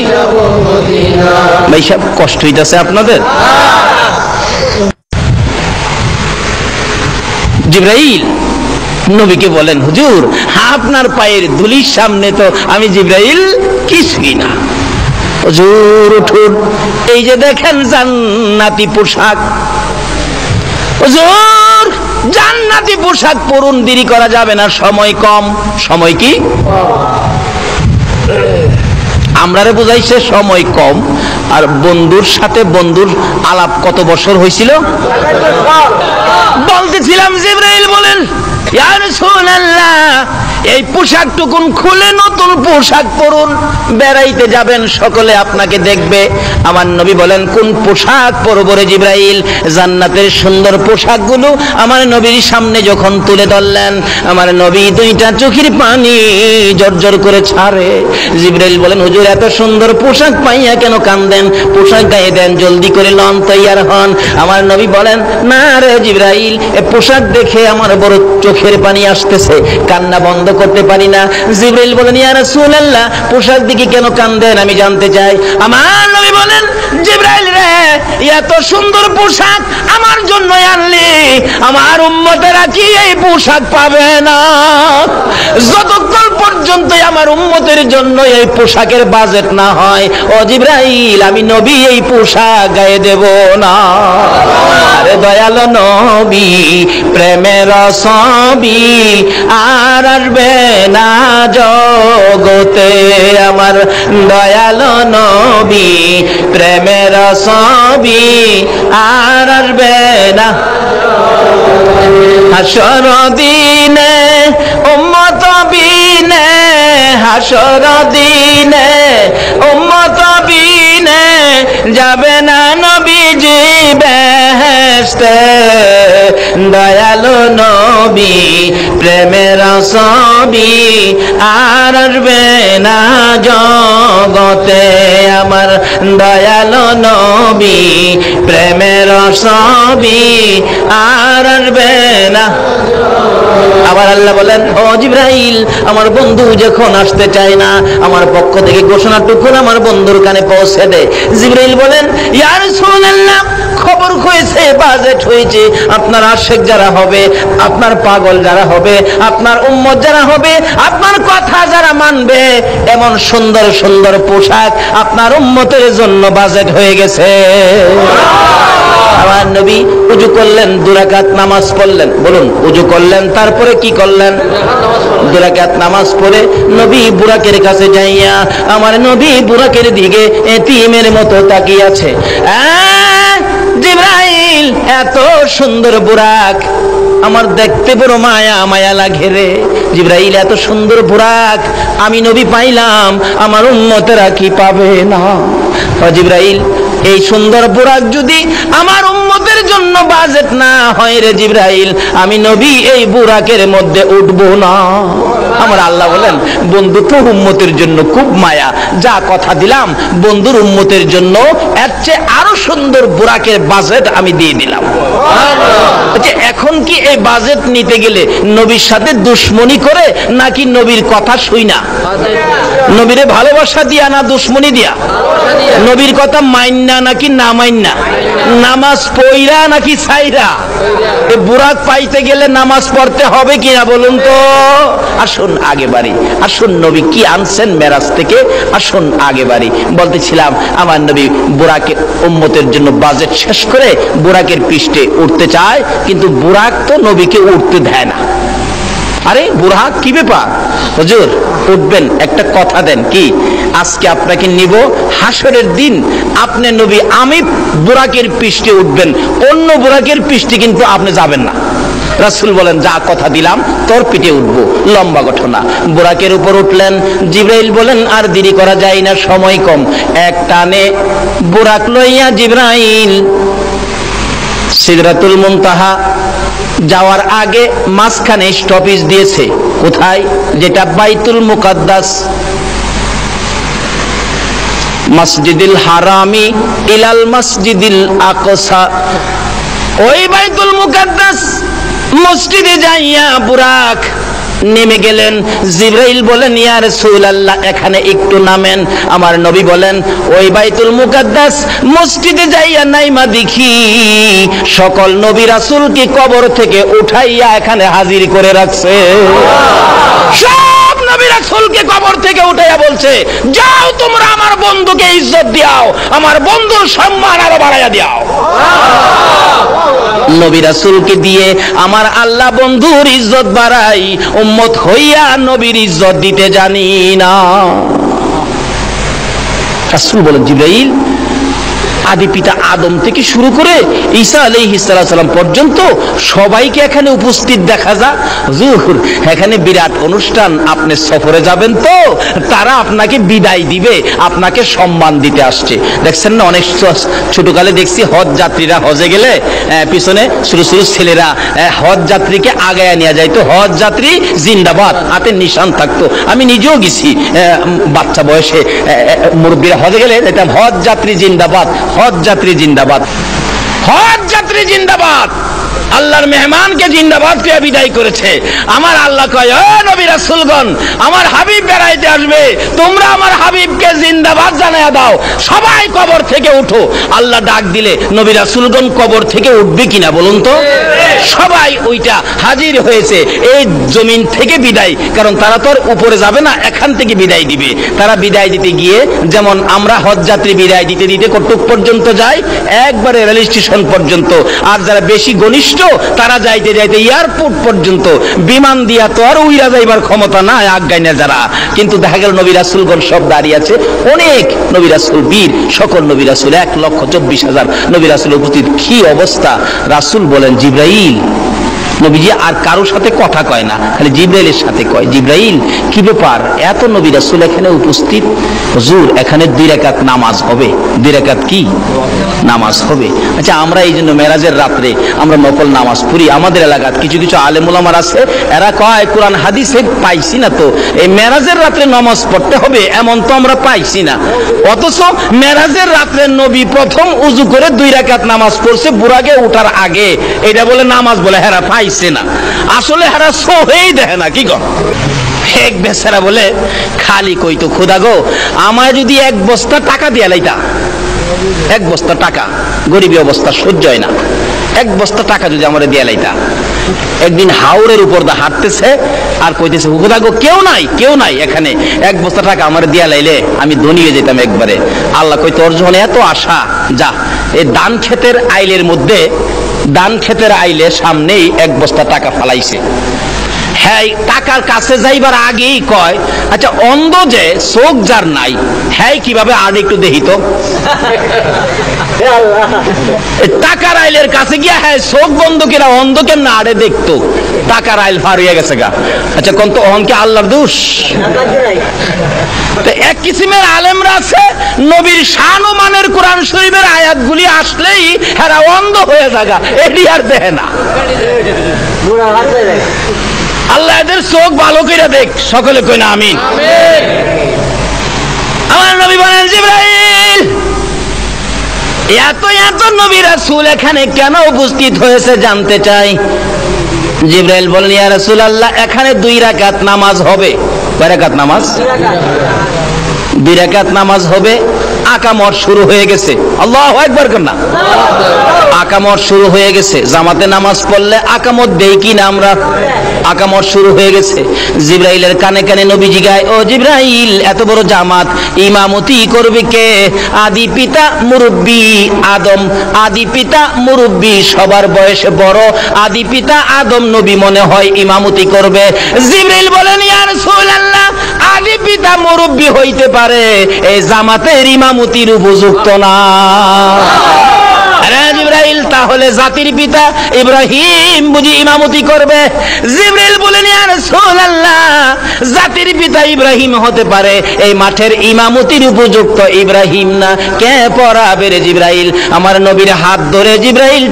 ভাই সব কষ্ট হইতেছে আপনাদের? জিবরাইল নবীকে বলেন হুজুর আপনার পায়ের ধুলির সামনে তো আমি জিবরাইল কিছুই না। হুজুর উঠুন, এই যে দেখেন জান্নাতি পোশাক। হুজুর জান্নাতি পোশাক পরুন, দেরি করা যাবে না, সময় কম। সময় কি? আমরারে বুঝাইছে সময় কম। আর বন্ধুর সাথে বন্ধুর আলাপ কত বছর হয়েছিল? বলতেছিলাম জিবরাইল বলেন ইয়া রাসূলুল্লাহ এই পোশাকটুকুন খুলে নতুন পোশাক পরুন, বেড়াইতে যাবেন সকলে আপনাকে দেখবে। আমার নবী বলেন কোন পোশাক পরব রে জিবরাইল? জান্নাতের সুন্দর পোশাকগুলো আমার নবীর সামনে যখন তুলে ধরলেন আমার নবী দুইটা চোখের পানি জর্জর করে ছাড়ে। জিবরাইল বলেন হুজুর এত সুন্দর পোশাক পাইয়া কেন কান্দেন? পোশাক গায়ে দেন, জলদি করে লন, তৈয়ার হন। আমার নবী বলেন না রে জিবরাইল, এ পোশাক দেখে আমার বড় চোখের পানি আসতেছে, কান্না বন্ধ করতে পারি না। জিবরাইল বলেন ইয়া রাসূলুল্লাহ পোশাক দেখে কেন কান্দেন আমি জানতে চাই। আমার নবী বলেন জিবরাইল রে এত সুন্দর পোশাক আমার জন্য আনলি, আমার উম্মতেরা কি এই পোশাক পাবে না? যতক্ষণ পর্যন্ত আমার উম্মতের জন্য এই পোশাকের বাজেট না হয় ও জিবরাইল আমি নবী এই পোশাক গায়ে দেব না। আরে দয়াল নবী প্রেমের ছবি আর আসবে না জগতে, আমার দয়াল নবী প্রেমের ছবি আর আসবে না। হাসর দিনে হাসর দিনে উম্মত বিনে যাবে না নবীজি বেহেশতে। দয়ালু নবী প্রেমের ছবি আর আসবে না জগতে। আমার দয়ালু নবী প্রেমের ছবি আর আসবে না। আবার আল্লাহ বলেন, ও জিবরাইল, আমার বন্ধু যখন আসতে চায় না, আমার পক্ষ থেকে ঘোষণাটুকু আমার বন্ধুর কানে পৌঁছে দে। জিবরাইল বলেন, ইয়া রাসূলুল্লাহ, খবর হয়েছে, বাজেট হয়েছে, আপনার আশিক যারা হবে, আপনার পাগল যারা হবে, আপনার উম্মত যারা হবে, আপনার কথা যারা মানবে, এমন সুন্দর সুন্দর পোশাক আপনার উম্মতের জন্য বাজেট হয়ে গেছে। আমার নবী উযু করলেন, 2 রাকাত নামাজ পড়লেন। বলুন, উযু করলেন, তারপরে কি করলেন? 2 রাকাত নামাজ পড়ে নবী বুরাকের কাছে যাইয়া আমার নবী বুরাকের দিকে এতিমের মতো তাকিয়ে আছে। জিবরাইল, এত সুন্দর বুরাক, আমার দেখতে বড় মায়া মায়া লাগে রে। জিবরাইল, এত সুন্দর বুরাক আমি নবী পাইলাম, আমার উম্মতেরা কি পাবে না? জিবরাইল, এই সুন্দর বুরাক যদি আমার উম্মতের জন্য বাজেট না হয় রে জিবরাইল, আমি নবী এই বুরাকের মধ্যে উঠবো না। আমার আল্লাহ বলেন, বন্ধু তো উম্মতের জন্য খুব মায়া, যা কথা দিলাম বন্ধুর উম্মতের জন্য এর চেয়ে আরো সুন্দর বুরাকের বাজেট আমি দিয়ে দিলাম। এখন কি এই বাজেট নিতে গেলে নবীর সাথে দুশ্মনী করে নাকি নবীর কথা শুই না? নবীরে ভালোবাসা দিয়া না দুশ্মনী দিয়া? নবীর কথা মাইন্না নাকি না মাইন্না? নামাজ পড়া নাকি ছাইরা? এই বুরাক পাইতে গেলে নামাজ পড়তে হবে কিনা বলুন তো? আসুন আগে বাড়ি, আসুন নবী কি আনছেন মেরাজ থেকে, আসুন আগে বাড়ি। বলতেছিলাম, আমার নবী বুরাকের উম্মতের জন্য বাজেট শেষ করে বুরাকের পৃষ্ঠে উঠতে চায়, কিন্তু বুরাক তো নবীকে উঠতে দেয় না। আরে বুরাক, কি ব্যাপার হুজুর? উঠবেন, একটা কথা দেন। কি? আজকে আপনাকে নিব হাসরের দিন, আপনি নবী আমি বুরাকের পৃষ্ঠে উঠবেন, অন্য বুরাকের পৃষ্ঠে কিন্তু আপনি যাবেন না। রাসূল বলেন, যা কথা দিলাম তোর পিঠে উঠবো। লম্বা ঘটনা। বুরাকের উপর উঠলেন। জিবরাইল বলেন, আর দেরি করা যায় না, সময় কম। এক টানে বুরাক লইয়া জিবরাইল সিদরাতুল মুনতাহা যাওয়ার আগে মাঝখানে স্টপেজ দিয়েছে। কোথায়? যেটা বাইতুল মুকাদ্দাস, মসজিদুল হারামি ইলাল মসজিদুল আকসা। ওই বাইতুল মুকাদ্দাস মসজিদে যাইয়া বুরাক নেমে গেলেন। জিবরাইল বলেন, ইয়া রাসূলুল্লাহ, এখানে একটু নামেন। আমার নবী বলেন, ওই বাইতুল মুকাদ্দাস মসজিদে যাইয়া নাইমা দেখি সকল নবী রাসূলকে কবর থেকে উঠাইয়া এখানে হাজির করে রাখছে। সব নবী রাসূলকে কবর থেকে উঠাইয়া বলছে, যাও তোমরা আমার বন্ধুকে ইজ্জত দাও, আমার বন্ধুর সম্মান আরো বাড়াইয়া দাও। নবী রাসূলকে দিয়ে আমার আল্লাহ বন্ধুর ইজ্জত বাড়াই, উম্মত হইয়া নবীর ইজ্জত দিতে জানি না। রাসূল বলেন, জিবরাইল, আদি পিতা আদম থেকে শুরু করে ঈসা আলাইহিস সালাম পর্যন্ত সবাইকে এখানে উপস্থিত দেখা যায়। হুজুর, এখানে বিরাট অনুষ্ঠান, আপনি সফরে যাবেন তো তারা আপনাকে বিদায় দিবে, আপনাকে সম্মান দিতে আসছে। দেখছেন না, অনেক ছোটকালে দেখছি হজ যাত্রীরা হজে গেলে পিছনে ছোট ছোট ছেলেরা হজ যাত্রীকে আগায়া নিয়ে যায়, তো হজ যাত্রী জিন্দাবাদ হাতে নিশান থাকতো। আমি নিজেও গেছি বাচ্চা বয়সে, মুরব্বীরা হজে গেলে দেখতাম হজ যাত্রী জিন্দাবাদ, হজ যাত্রী জিন্দাবাদ, হজ যাত্রী জিন্দাবাদ। আল্লাহর মেহমানকে জিন্দাবাদ কে বিদায় করেছে। আমার আল্লাহ কয়, ও নবী রাসূলগণ, আমার হাবিব বেড়াইতে আসবে, তোমরা আমার হাবিবকে জিন্দাবাদ জানায়া দাও, সবাই কবর থেকে উঠো। আল্লাহ ডাক দিলে নবী রাসূলগণ কবর থেকে উঠবে কিনা বলুন তো? সবাই ওইটা হাজির হয়েছে এই জমিন থেকে বিদায়, কারণ তারা তো উপরে যাবে না, এখান থেকে বিদায় দিবে। তারা বিদায় দিতে গিয়ে যেমন আমরা হজ যাত্রী বিদায় দিতে দিতে কতটুক পর্যন্ত যাই, একবারে রেল স্টেশন পর্যন্ত, আর যারা বেশি ঘনিষ্ঠ তারা যাইতে যাইতে এয়ারপোর্ট পর্যন্ত। বিমান দিয়া তো আর উইরা যাইবার ক্ষমতা না আজ্ঞায় না যারা, কিন্তু দেখা গেল নবী রাসূলগণ সব দাঁড়িয়ে আছে, অনেক নবী রাসূল, বীর সকল নবী রাসূল, 1,24,000 নবী রাসূল উপস্থিত। কি অবস্থা! রাসূল বলেন, জিবরাইল, নবীজি আর কারোর সাথে কথা কয় না, খালি জিব্রাইলের সাথে কয়, জিব্রাইল কি ব্যাপার, এত নবী রাসূল এখানে উপস্থিত, হুজুর এখানে 2 রাকাত নামাজ হবে। 2 রাকাত কি নামাজ হবে? আচ্ছা, আমরা এই জন্য মেরাজের রাত্রে আমরা নফল নামাজ পড়ি। আমাদের এলাকার কিছু কিছু আলেম ওলামার আছে, এরা কয় কোরআন হাদিসে পাইছি না তো এই মেরাজের রাত্রে নামাজ পড়তে হবে, এমন তো আমরা পাইছি না। অথচ মেরাজের রাত্রে নবী প্রথম উযু করে 2 রাকাত নামাজ পড়ছে বুরাকে উঠার আগে, এটা বলে নামাজ বলে হেরা পাইছে না। আসলে হেরা সহেই দেখে না। কি কর এক বেচারা বলে খালি কইতো, খোদা গো আমায় যদি 1 বস্তা টাকা দিয়ে লাইতা, 1 বস্তা টাকা, গরিবী অবস্থা সহ্য হয় না, 1 বস্তা টাকা যদি আমার দিয়ে লাইতা। একদিন হাওরের উপর দা হাঁটতেছে আর কইতেছে, খোদা গো কেউ নাই এখানে, 1 বস্তা টাকা আমার দিয়া লাইলে আমি ধনী হয়ে যেতাম একবারে। আল্লাহ কই, তোর যখন এত আশা, যা এই ধান ক্ষেতের আইলের মধ্যে, ধান ক্ষেতের আইলে সামনেই 1 বস্তা টাকা ফালাইছে। হ্যাঁ, টাকার কাছে যাইবার আগেই কয়, আচ্ছা অন্ধ যে চোখ যার নাই, হ্যাঁ কিভাবে আর একটু দেখি তো। টাকার আইলের কাছে গিয়া হ্যাঁ চোখ বন্ধ কিনা অন্ধ কেমন আড়ে দেখতো, টাকার আইল ফার হয়ে গেছে গা। আচ্ছা কোন তো অহংকে আল্লাহর দোষ? এক কিসিমের আলেমরা আছে, নবীর শান ও মানের কোরআন শরীফের আয়াতগুলি আসলেই হেরা অন্ধ হয়ে থাকা, এটি আর দেখে না। আল্লাহ এদের চোখ ভালো করে দেখ, সকলে কই না আমিন। আমার নবী বলেন, জিবরাইল এত নবী রাসূল এখানে কেন উপস্থিত হয়েছে জানতে চাই। জিবরাইল বলেন, ইয়া রাসূলুল্লাহ এখানে 2 রাকাত নামাজ হবে। কয় রাকাত নামাজ? 2 রাকাত নামাজ হবে। আকামত শুরু হয়ে গেছে, আল্লাহু আকবার কন্যা, আকামত শুরু হয়ে গেছে। জামাতে নামাজ পড়লে আকামত দেই কি না আমরা? আকামত শুরু হয়ে গেছে। জিবরাইলের কানে কানে নবীজি গায়, ও জিবরাইল এত বড় জামাত ইমামতি করবে কে? আদি পিতা মুরব্বী আদম, আদি পিতা মুরব্বী, সবার বয়সে বড় আদি পিতা আদম নবী মনে হয় ইমামতি করবে। জিবরাইল বলেন, ইয়া রাসূলুল্লাহ আদি পিতা মুরব্বী হইতে পারে, এই জামাতের ইমামতির উপযুক্ত না। জিবরাইল তাহলে জাতির পিতা ইব্রাহিম বুঝি ইমামতি করবে? জিবরাইল বলেন, ইয়া রাসূলুল্লাহ জাতির পিতা ইব্রাহিম হতে পারে, এই মাঠের ইমামতির উপযুক্ত ইব্রাহিম না। কে পড়াবে রে জিবরাইল? আমার নবীর হাত ধরে জিবরাইল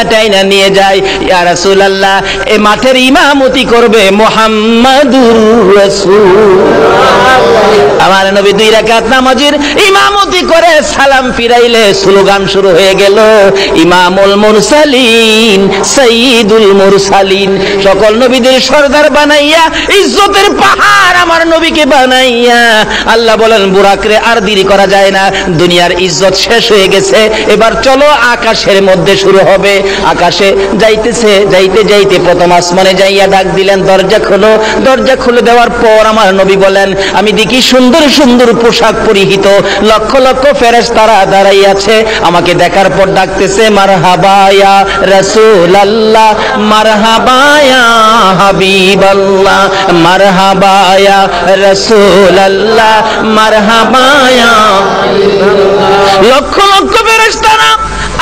টাইনা নিয়ে যায়, ইয়া রাসূলুল্লাহ এই মাঠের ইমামতি করবে মুহাম্মাদুর রাসূলুল্লাহ। আমার নবী 2 রাকাত নামাজের ইমামতি করে সালাম ফিরাইলে স্লোগান শুরু হয়ে গেল, ইমামুল মুরসালিন সাইয়্যিদুল মুরসালিন। সকল নবীদের সরদার বানাইয়া, ইজ্জতের পাহাড় আমার নবীকে বানাইয়া আল্লাহ বলেন, বুরাকরে আর দেরি করা যায় না, দুনিয়ার ইজ্জত শেষ হয়ে গেছে, এবার চলো আকাশের মধ্যে শুরু হবে। আকাশে যাইতেছে, যাইতে প্রথম আসমানে যাইয়া ডাক দিলেন, দরজা খোলো। দরজা খুলে দেওয়ার পর আমার নবী বলেন, আমি দেখি সুন্দর সুন্দর পোশাক পরিহিত লক্ষ লক্ষ ফেরেশতারা দাঁড়াই আছে। আমাকে দেখার পর ডাকতেছে, মারহাবা ইয়া রাসূলুল্লাহ, মারহাবা ইয়া হাবিবাল্লাহ, মারহাবা ইয়া রাসূলুল্লাহ, মারহাবা ইয়া হাবিবাল্লাহ। লক্ষ লক্ষ ফেরেশতারা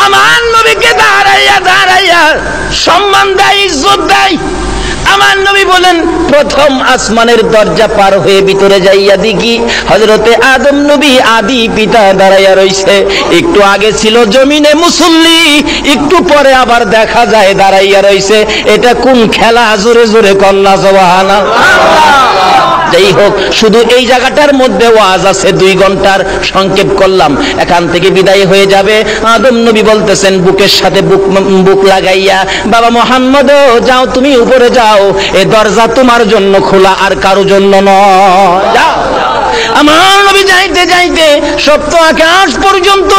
আমার নবীকে দাঁড়াইয়া সম্মান দেয়, ইজ্জত দেয়। আমার নবী বলেন, প্রথম আসমানের দরজা পার হয়ে ভিতরে যাইয়া দেখি হযরতে আদম নবী আদি পিতা দাঁড়াইয়া রইছে। একটু আগে ছিল জমিনে মুসল্লি, একটু পরে আবার দেখা যায় দাঁড়াইয়া রইছে। এটা কোন খেলা? জোরে জোরে কন্যা সুবহানাল্লাহ। যাই হোক, শুধু এই জায়গাটার মধ্যে ওয়াজ আছে 2 ঘন্টার, সংক্ষেপ করলাম, এখান থেকে বিদায় হয়ে যাবে। আদম নবী বলতেছেন বুকের সাথে বুক লাগাইয়া, বাবা মুহাম্মদ যাও, তুমি উপরে যাও, এই দরজা তোমার জন্য খোলা, আর কারো জন্য নয়, যাও। আমার নবী যাইতে সপ্ত আকাশ পর্যন্ত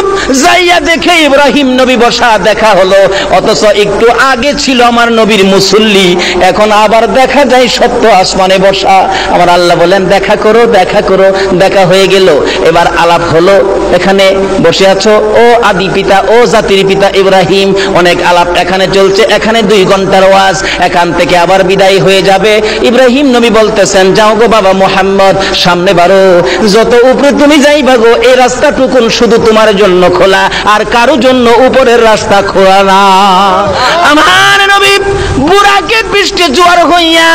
যাইয়া দেখে ইব্রাহিম নবী বসা, দেখা হলো। অথচ একটু আগে ছিল আমার নবীর মুসল্লি, এখন আবার দেখা যায় সপ্ত আসমানে বসা। আমার আল্লাহ বলেন, দেখা করো। দেখা হয়ে গেল, এবার আলাপ হলো। এখানে বসে আছো ও আদি পিতা, ও জাতির পিতা ইব্রাহিম, অনেক আলাপ এখানে চলছে। এখানে 2 ঘন্টার ওয়াজ, এখান থেকে আবার বিদায় হয়ে যাবে। ইব্রাহিম নবী বলতেছেন, যাও গো বাবা মুহাম্মদ, সামনে বাড়ো। যত উপরে তুমি যাইবা গো, এই রাস্তাটুকুন শুধু তোমার জন্য খোলা, আর কারো জন্য উপরের রাস্তা খোলা না। আমার নবী বুরাকের পৃষ্ঠে জোয়ার হইয়া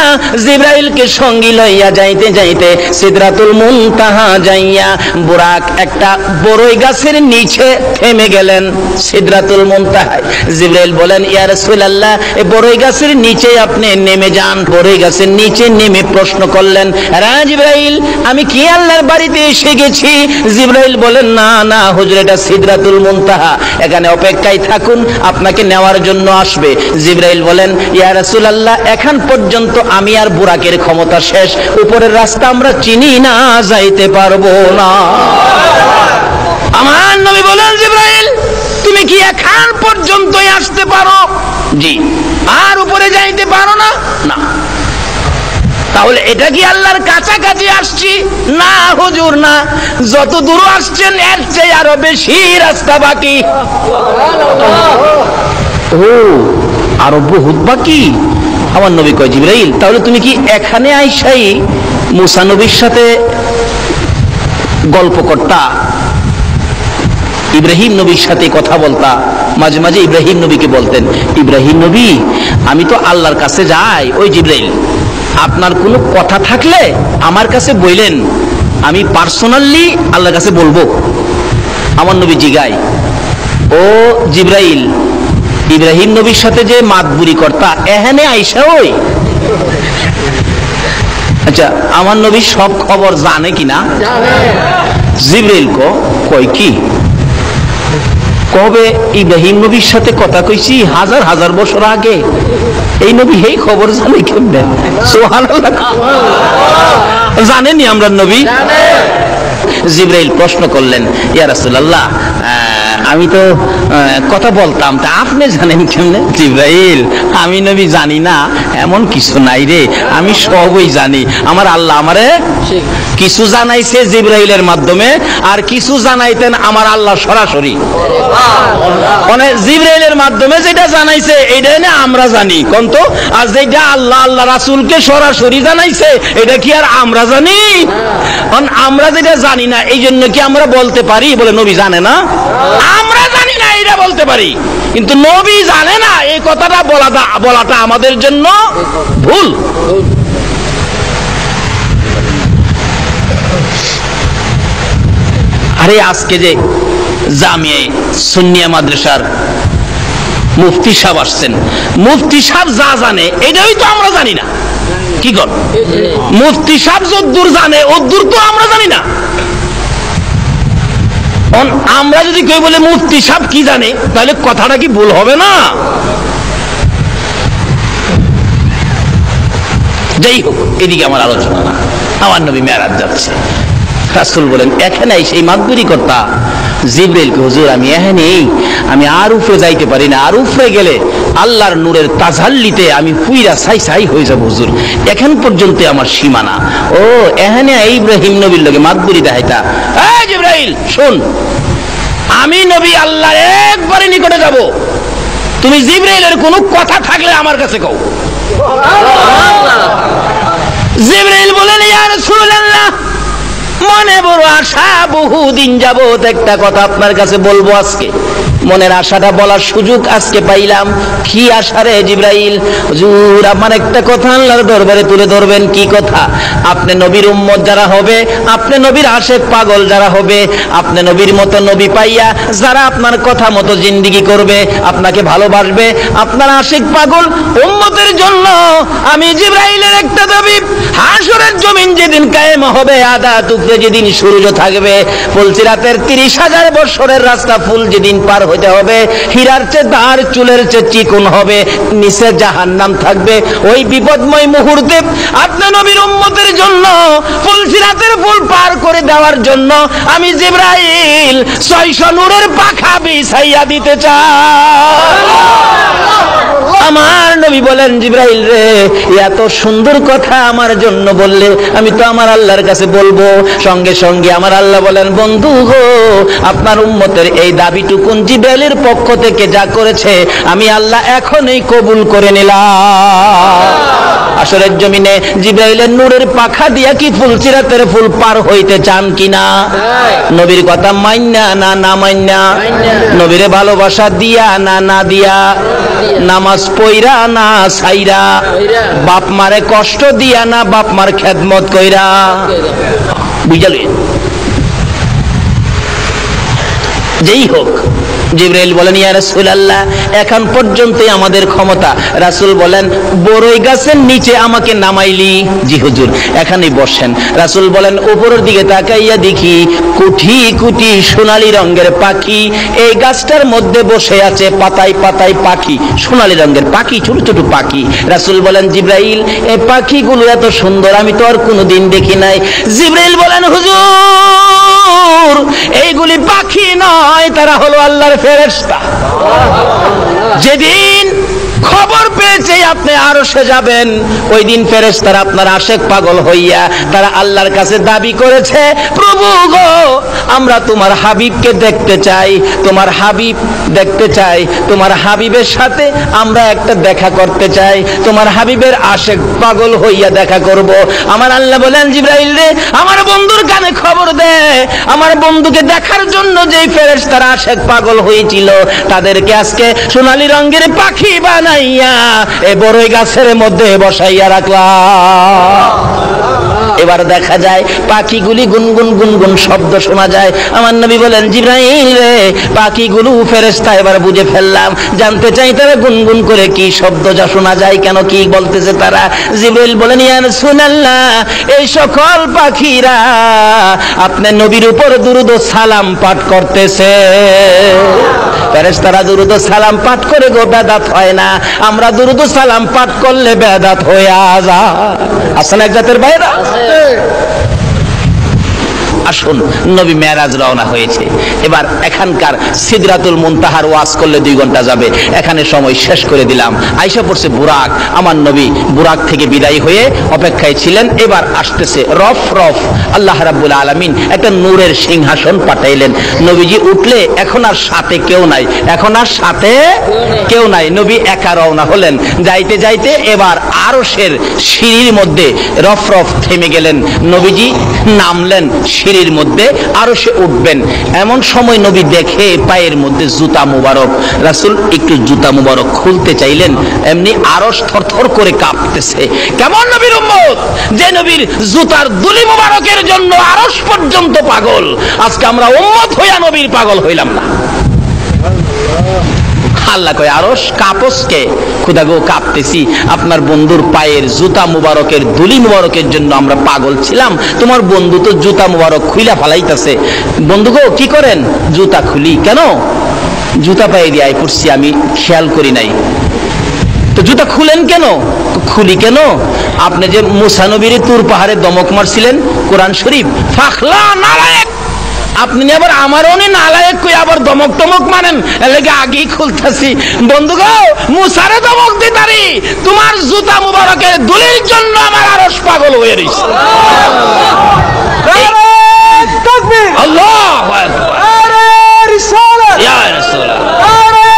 জিবরাইলকে সঙ্গী লইয়া যাইতে যাইতে সিদরাতুল মুনতাহা যাইয়া বুরাক একটা বড়ই গাছের নিচে থেমে গেলেন। সিদরাতুল মুনতাহায় জিবরাইল বলেন, ইয়া রাসূলুল্লাহ, এই বড়ই গাছের নিচে আপনি নেমে যান। বড়ই গাছের নিচে নেমে প্রশ্ন করলেন, রা জিবরাইল, আমি কি আল্লাহর বাড়িতে এসে গেছি? জিবরাইল বলেন, না না হুজুর, এটা সিদরাতুল মুনতাহা, এখানে অপেক্ষায় থাকুন, আপনাকে নেওয়ার জন্য আসবে। জিবরাইল বলেন, ইয়া রাসূলুল্লাহ, এখন পর্যন্ত আমি আর বুরাকের ক্ষমতা শেষ, উপরের রাস্তা আমরা চিনি না, যাইতে পারবো না। আমার নবী বলেন, জিবরাইল, তুমি কি এখন পর্যন্তই আসতে পারো? জি। আর উপরে যাইতে পারো না? না। তাহলে এটা কি আল্লাহর কাছাকাছি আসছি? না হুজুর, না, যত দূর আসছেন এর চেয়ে আরো বেশি রাস্তা বাকি। ও, আরো বহুত বাকি। আমার নবী কয়, জিবরাইল, তাহলে তুমি কি এখানে আইসাই মুসা নবীর সাথে গল্প করতা, ইব্রাহিম নবীর সাথে কথা বলতা? মাঝে মাঝে ইব্রাহিম নবীকে বলতেন, ইব্রাহিম নবী, আমি তো আল্লাহর কাছে যাই। ওই জিবরাইল, আপনার কোনো কথা থাকলে আমার কাছে বললেন, আমি পার্সোনালি আল্লাহর কাছে বলবো। আমার নবী জিগায়, ও জিবরাইল, ইব্রাহিম নবীর সাথে যে মাতবুরি করতা, এখানে আইসা ওই? আচ্ছা, আমার নবী সব খবর জানে কিনা? জিবরাইল কয় কি? কবে ইব্রাহিম নবীর সাথে কথা কইছি হাজার হাজার বছর আগে, এই নবী এই খবর জানে কেমনে? সুবহানাল্লাহ, জানেনি আমরা নবী? জিবরাইল প্রশ্ন করলেন, ইয়া রাসূলুল্লাহ, আমি তো কথা বলতাম, তা আপনি জানেন কেমনে? জিবরাইল, আমি নবী জানি না এমন কিছু নাই রে, আমি সবই জানি। আমার আল্লাহ আমারে কিছু জানাইছে জিবরাইলের মাধ্যমে, আর কিছু জানাইতেন আমার আল্লাহ সরাসরি। মানে জিবরাইলের মাধ্যমে যেটা জানাইছে এইটা না আমরা জানি কোনতো, আর যেটা আল্লাহ আল্লাহ রাসূলকে সরাসরি জানাইছে এটা কি আর আমরা জানি? আমরা যেটা জানি না এই জন্য কি আমরা বলতে পারি বলে নবী জানে না? আমরা জানি না এটা বলতে পারি, কিন্তু নবী জানে না, এই কথাটা বলাটা আমাদের জন্য ভুল। আরে আজকে যে জামিয়া সুন্নিয়া মাদ্রাসার মুফতি সাহেব আসছেন, মুফতি সাহেব যা জানে এটাই তো আমরা জানি না। কি কর, মুফতি সাহেব যদ্দূর জানে ওদ্দূর তো আমরা জানি না। আমরা যদি কেউ বলে মুফতি সাহেব কি জানে, তাহলে কথাটা কি ভুল হবে না? যাই হোক, এদিকে আমার আলোচনা না। আমার নবী মেরাজ যাচ্ছে, রাসূল বলেন, এখানে সেই মাতবুরি করতা। জিবরাইলকে, হুজুর আমি এখানেই, আমি আর উপরে যাইতে পারি না, আর উপরে গেলে আল্লাহর নূরের তাজাল্লিতে আমি পুইরা ছাই ছাই হয়ে যাব হুজুর, এখন পর্যন্ত আমার সীমানা। ও, এখানে ইব্রাহিম নবীর লগে মাতবুরি দেখাইতা? এই জিবরাইল শোন, আমি নবী আল্লাহর একবারে নিকটে যাব, তুমি জিবরাইলের কোনো কথা থাকলে আমার কাছে কও। জিবরাইল বলেন, ইয়া রাসূলুল্লাহ, মনে বড় আশা, বহুদিন যাবত একটা কথা আপনার কাছে বলবো, আজকে মনের আশাটা বলার সুযোগ আজকে পাইলাম। কি আশা রে জিবরাইল? হুজুর আমার একটা কথা আল্লাহর দরবারে তুলে ধরবেন। কি কথা? আপনি নবীর উম্মত যারা হবে, আপনি নবীর আশেক পাগল যারা হবে, আপনি নবীর মতো নবী পাইয়া যারা আপনার কথা মতো জিন্দেগি করবে, আপনাকে ভালোবাসবে, আপনার আশেক পাগল উম্মতের জন্য আমি জিবরাইলের একটা দাবি, হাসরের জমিন যেদিন কায়েম হবে, আদা টুকরে যেদিন সূর্য থাকবে, ফুলসিরাতের 30,000 বছরের রাস্তা ফুল যেদিন পার হইতে হবে, হীরার চেয়ে দাঁড় চুলের চেয়ে চিকন হবে, নিচে জাহান্নাম থাকবে, ওই বিপদময় মুহূর্তে আপনি নবীর উম্মতের জন্য ফুলসিরাতের ফুল পার করে দেওয়ার জন্য আমি জিবরাইল 600 নূরের পাখা বিছাইয়া দিতে চাই। আমার নবী বলেন, জিবরাইল রে, এত সুন্দর কথা আমার জন্য বললে আমি তো আমার আল্লাহর কাছে বলবো। সঙ্গে সঙ্গে আমার আল্লাহ বলেন, বন্ধু গো, আপনার উম্মতের এই দাবিটুকুন জিবরাইলের পক্ষ থেকে যা করেছে আমি আল্লাহ এখনই কবুল করে নিলাম। আসরের জমিনে জিবরাইলের নূরের পাখা দিয়া কি ফুলসিরাতের ফুল পার হইতে চান কিনা? নবীর কথা মাইন্না না না মাইন্না? নবীরে ভালোবাসা দিয়া না না দিয়া? নামাজ পইরা না সাইরা? বাপ মারে কষ্ট দিয়া না বাপ মার খেদমত কইরা? বুঝালি? যেই হোক, জিবরাইল বলেন ইয়া রাসূলুল্লাহ এখন পর্যন্তই আমাদের ক্ষমতা। রাসূল বলেন বড়ই গাছের নিচে আমাকে নামাইলি? জি হুজুর, এখানেই বসেন। রাসূল বলেন উপরের দিকে তাকাইয়া দেখি কোটি কোটি সোনালী রঙের পাখি এই গাছটার মধ্যে বসে আছে, পাতায় পাতায় পাখি, সোনালী রঙের পাখি, ছোট ছোট পাখি। রাসূল বলেন জিবরাইল এই পাখিগুলো এত সুন্দর আমি তো আর কোনোদিন দেখি নাই। জিবরাইল বলেন হুজুর এইগুলি পাখি নয়, তারা হলো আল্লাহর ফেরেশতা। যেদিন খবর পেয়েছে আপনি আরশে যাবেন, ওই দিন ফেরেশতারা আপনার আশেক পাগল হইয়া তারা আল্লাহর কাছে দাবি করেছে, প্রভু গো আমরা তোমার হাবিবকে দেখতে চাই, তোমার হাবিব দেখতে চাই, তোমার হাবিবের সাথে আমরা একটা দেখা করতে চাই, তোমার হাবিবের আশেক পাগল হইয়া দেখা করব। আমার আল্লাহ বলেন জিবরাইল রে আমার বন্ধুর কানে খবর দে, আমার বন্ধুকে দেখার জন্য যেই ফেরেশতারা আশেক পাগল হয়েছিল তাদেরকে আজকে সোনালী রঙের পাখি বানাইয়া এই বড়ই গাছের মধ্যে বসাইয়া রাখলাম। এবার দেখা যায় পাখিগুলি গুনগুন গুনগুন শব্দ শোনা যায়। আমার নবী বলেন জিবরাইল রে পাখিগুলো ফেরেশতা এবার বুঝে ফেললাম, জানতে চাই তারা গুনগুন করে কি শব্দ যা শোনা যায়, কেন কি বলতেছে তারা। জিবরাইল বলেন ইয়া রাসূলুল্লাহ এই সকল পাখিরা আপনার নবীর উপর দুরূদ ও সালাম পাঠ করতেছে। ফেরেশতারা দুরূদ ও সালাম পাঠ করে গো বেদাত হয় না, আমরা দুরূদ ও সালাম পাঠ করলে বেদাত হয়ে যায়। আসেন এক জাতের বাইরা। আসুন নবী মেরাজ রওনা হয়েছে। এবার এখানকার সিদরাতুল মুনতাহার ওয়াজ করলে 2 ঘন্টা যাবে, এখানে সময় শেষ করে দিলাম। আয়েশা পড়ছে বুরাক, আমার নবী বুরাক থেকে বিদায় হয়ে অপেক্ষায় ছিলেন। এবার আসতেছে রফ রফ, আল্লাহ রাব্বুল আলামিন একটা নূরের সিংহাসন পাঠাইলেন। নবীজি উঠলে এখন আর সাথে কেউ নাই, এখন আর সাথে কেউ নাই, নবী একা রওনা হলেন। যাইতে যাইতে এবার আরশের সিঁড়ির মধ্যে রফ রফ থেমে গেলেন। নবীজি নামলেন সিঁড়ির মধ্যে, আরশে উঠবেন। এমন সময় নবী দেখে পায়ের মধ্যে জুতা মুবারক। রাসূল একটু জুতা মুবারক খুলতে চাইলেন, এমনি আরশ থরথর করে কাঁপতেছে। কেমন নবীর উম্মত যে নবীর জুতার দুলি মুবারকের জন্য আরশ পর্যন্ত পাগল, আজকে আমরা উম্মত হইয়া নবীর পাগল হইলাম না। আল্লাহ কয় আরশ কাঁপসকে, খুদা গো কাঁপতেছি, আপনার বন্ধুর পায়ের জুতা মুবারকের দুলি মুবারকের জন্য আমরা পাগল ছিলাম, তোমার বন্ধু তো জুতা মুবারক খুইলা ফালাইতেছে। বন্ধু গো কি করেন? জুতা খুলি। কেন? জুতা পায়ে দিয়ে আই পড়ছি, আমি খেয়াল করি নাই। তো জুতা খুলেন কেন? খুলি কেন? আপনি যে মুসা নবীর তুর পাহাড়ে দমক মারছিলেন, কোরআন শরীফ ফাখলা নালায়েক, আপনি আবার আমারও নালায়েক কই আবার দমক টমক মানেন, এলাকা আগেই খুলতেছি। বন্ধু গো মুসারে দমক দিতারি, তোমার জুতা মুবারকের দুলির জন্য আমার আরশ পাগল হয়ে রইছে। আল্লাহু আকবার। আরে রিসালাত ইয়া রাসূলুল্লাহ, আরে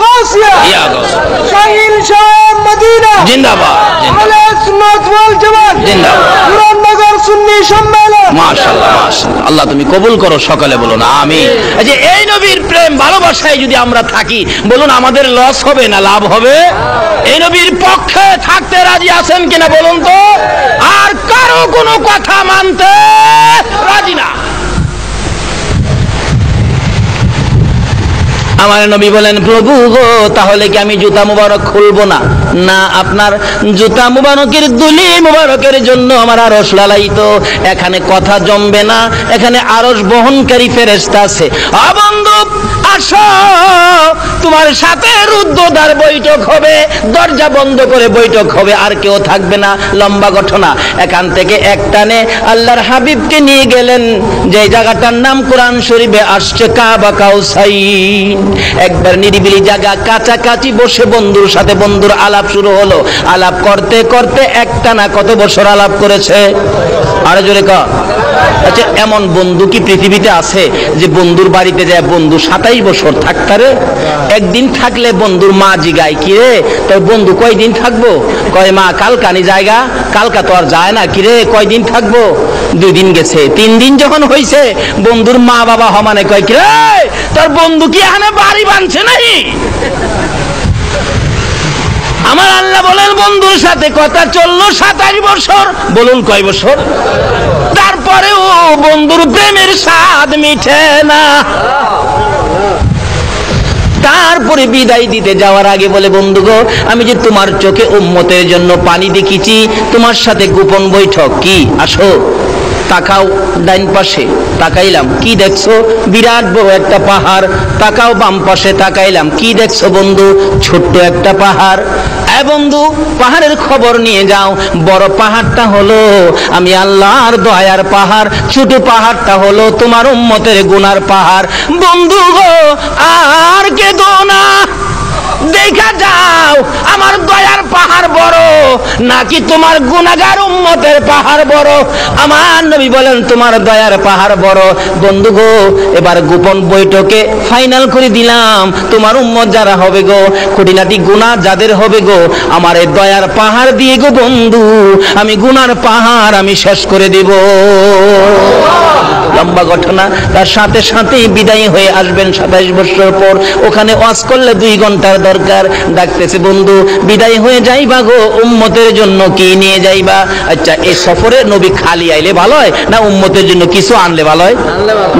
গাউসিয়া ইয়া গাউসিয়া, শাহিন শাহ মদিনা জিন্দাবাদ, আহলে সুন্নাত ওয়াল জামাত জিন্দাবাদ, পুরাননগর সুন্নি সম্মেলন মাশাআল্লাহ মাশাআল্লাহ। আল্লাহ তুমি কবুল করো, সকালে বলুন আমিন। এই যে এই নবীর প্রেম ভালোবাসায় যদি আমরা থাকি, বলুন আমাদের লস হবে না লাভ হবে? এই নবীর পক্ষে থাকতে রাজি আছেন কিনা বলুন তো? আর কারো কোনো কথা মানতে রাজি না। আমার নবী বলেন প্রভু গো তাহলে কি আমি জুতা মুবারক খুলবো না? না, আপনার জুতা মুবারকের দুলি মুবারকের জন্য আমার আরশ লালায়িত, এখানে কথা জমবে না, এখানে আরশ বহনকারী ফেরেশতা আছে। বন্ধু আসো, তোমার সাথে রুদ্ধদ্বার বৈঠক হবে, দরজা বন্ধ করে বৈঠক হবে, আর কেউ থাকবে না। লম্বা ঘটনা। এখান থেকে একটানে আল্লাহর হাবিবকে নিয়ে গেলেন যে জায়গাটার নাম কোরআন শরীফে আসছে কাবা কাউসাইন। একবার নিরিবিলি জায়গা, কাছাকাছি বসে বন্ধুর সাথে বন্ধুর আলাপ শুরু হলো। আলাপ করতে করতে একটানা কত বছর আলাপ করেছে? আরো জোরে ক। আচ্ছা, এমন বন্ধু কি পৃথিবীতে আছে যে বন্ধুর বাড়িতে যায় বন্ধু 27 বছর থাকতারে? একদিন থাকলে বন্ধুর মা জিগায়, কি রে তোর বন্ধু কয়দিন থাকবো? কয় মা কালকানি জায়গা, কালকা তো আর যায় না। কি রে কয়দিন থাকবো? 2 দিন গেছে। 3 দিন যখন হইছে বন্ধুর মা বাবা হমানে কয়, কি রে তোর বন্ধু কি এখানে বাড়ি বানছে নাই? আমার আল্লাহ বলেন বন্ধুর সাথে কথা চললো 27 বছর। বলুন কয় বছর? তারপরেও বন্ধুর প্রেমের স্বাদ মিঠে না। তারপরে বিদায় দিতে যাওয়ার আগে বলে, বন্ধু গো, আমি যে তোমার চোখে উম্মতের জন্য পানি দেখেছি, তোমার সাথে গোপন বৈঠক। কি? আসো। তাকাও ডাইন পাশে, তাকাইলাম। কি দেখছো? বিরাট বড় একটা পাহাড়। তাকাও বাম পাশে, তাকাইলাম। কি দেখছো বন্ধু? ছোট্ট একটা পাহাড়। বন্ধু, পাহাড়ের খবর নিয়ে যাও। বড় পাহাড়টা হলো আমি আল্লাহর দয়ার পাহাড়, ছোট পাহাড়টা হলো তোমার উম্মতের গুনার পাহাড়। বন্ধু গো, আর কেঁদো না, দেখা যাও আমার দয়ার পাহাড় বড় নাকি তোমার গুনাহগার উম্মতের পাহাড় বড়। আমার নবী বলেন তোমার দয়ার পাহাড় বড়। বন্ধু গো, এবার গোপন বৈঠকে ফাইনাল করে দিলাম, তোমার উম্মত যারা হবে গো, খুঁটিনাটি গুনাহ যাদের হবে গো, আমার এই দয়ার পাহাড় দিয়ে গো বন্ধু আমি গুনার পাহাড় আমি শেষ করে দিব। লম্বা ঘটনা। তার সাথে সাথেই বিদায় হয়ে আসবেন 27 বছর পর। ওখানে ওয়াজ করলে 2 ঘন্টার দরকার। ডাকতেছে, বন্ধু বিদায় হয়ে যাইবা গো, উম্মতের জন্য কি নিয়ে যাইবা? আচ্ছা, এই সফরে নবী খালি আইলে ভালো হয় না উম্মতের জন্য কিছু আনলে ভালো হয়?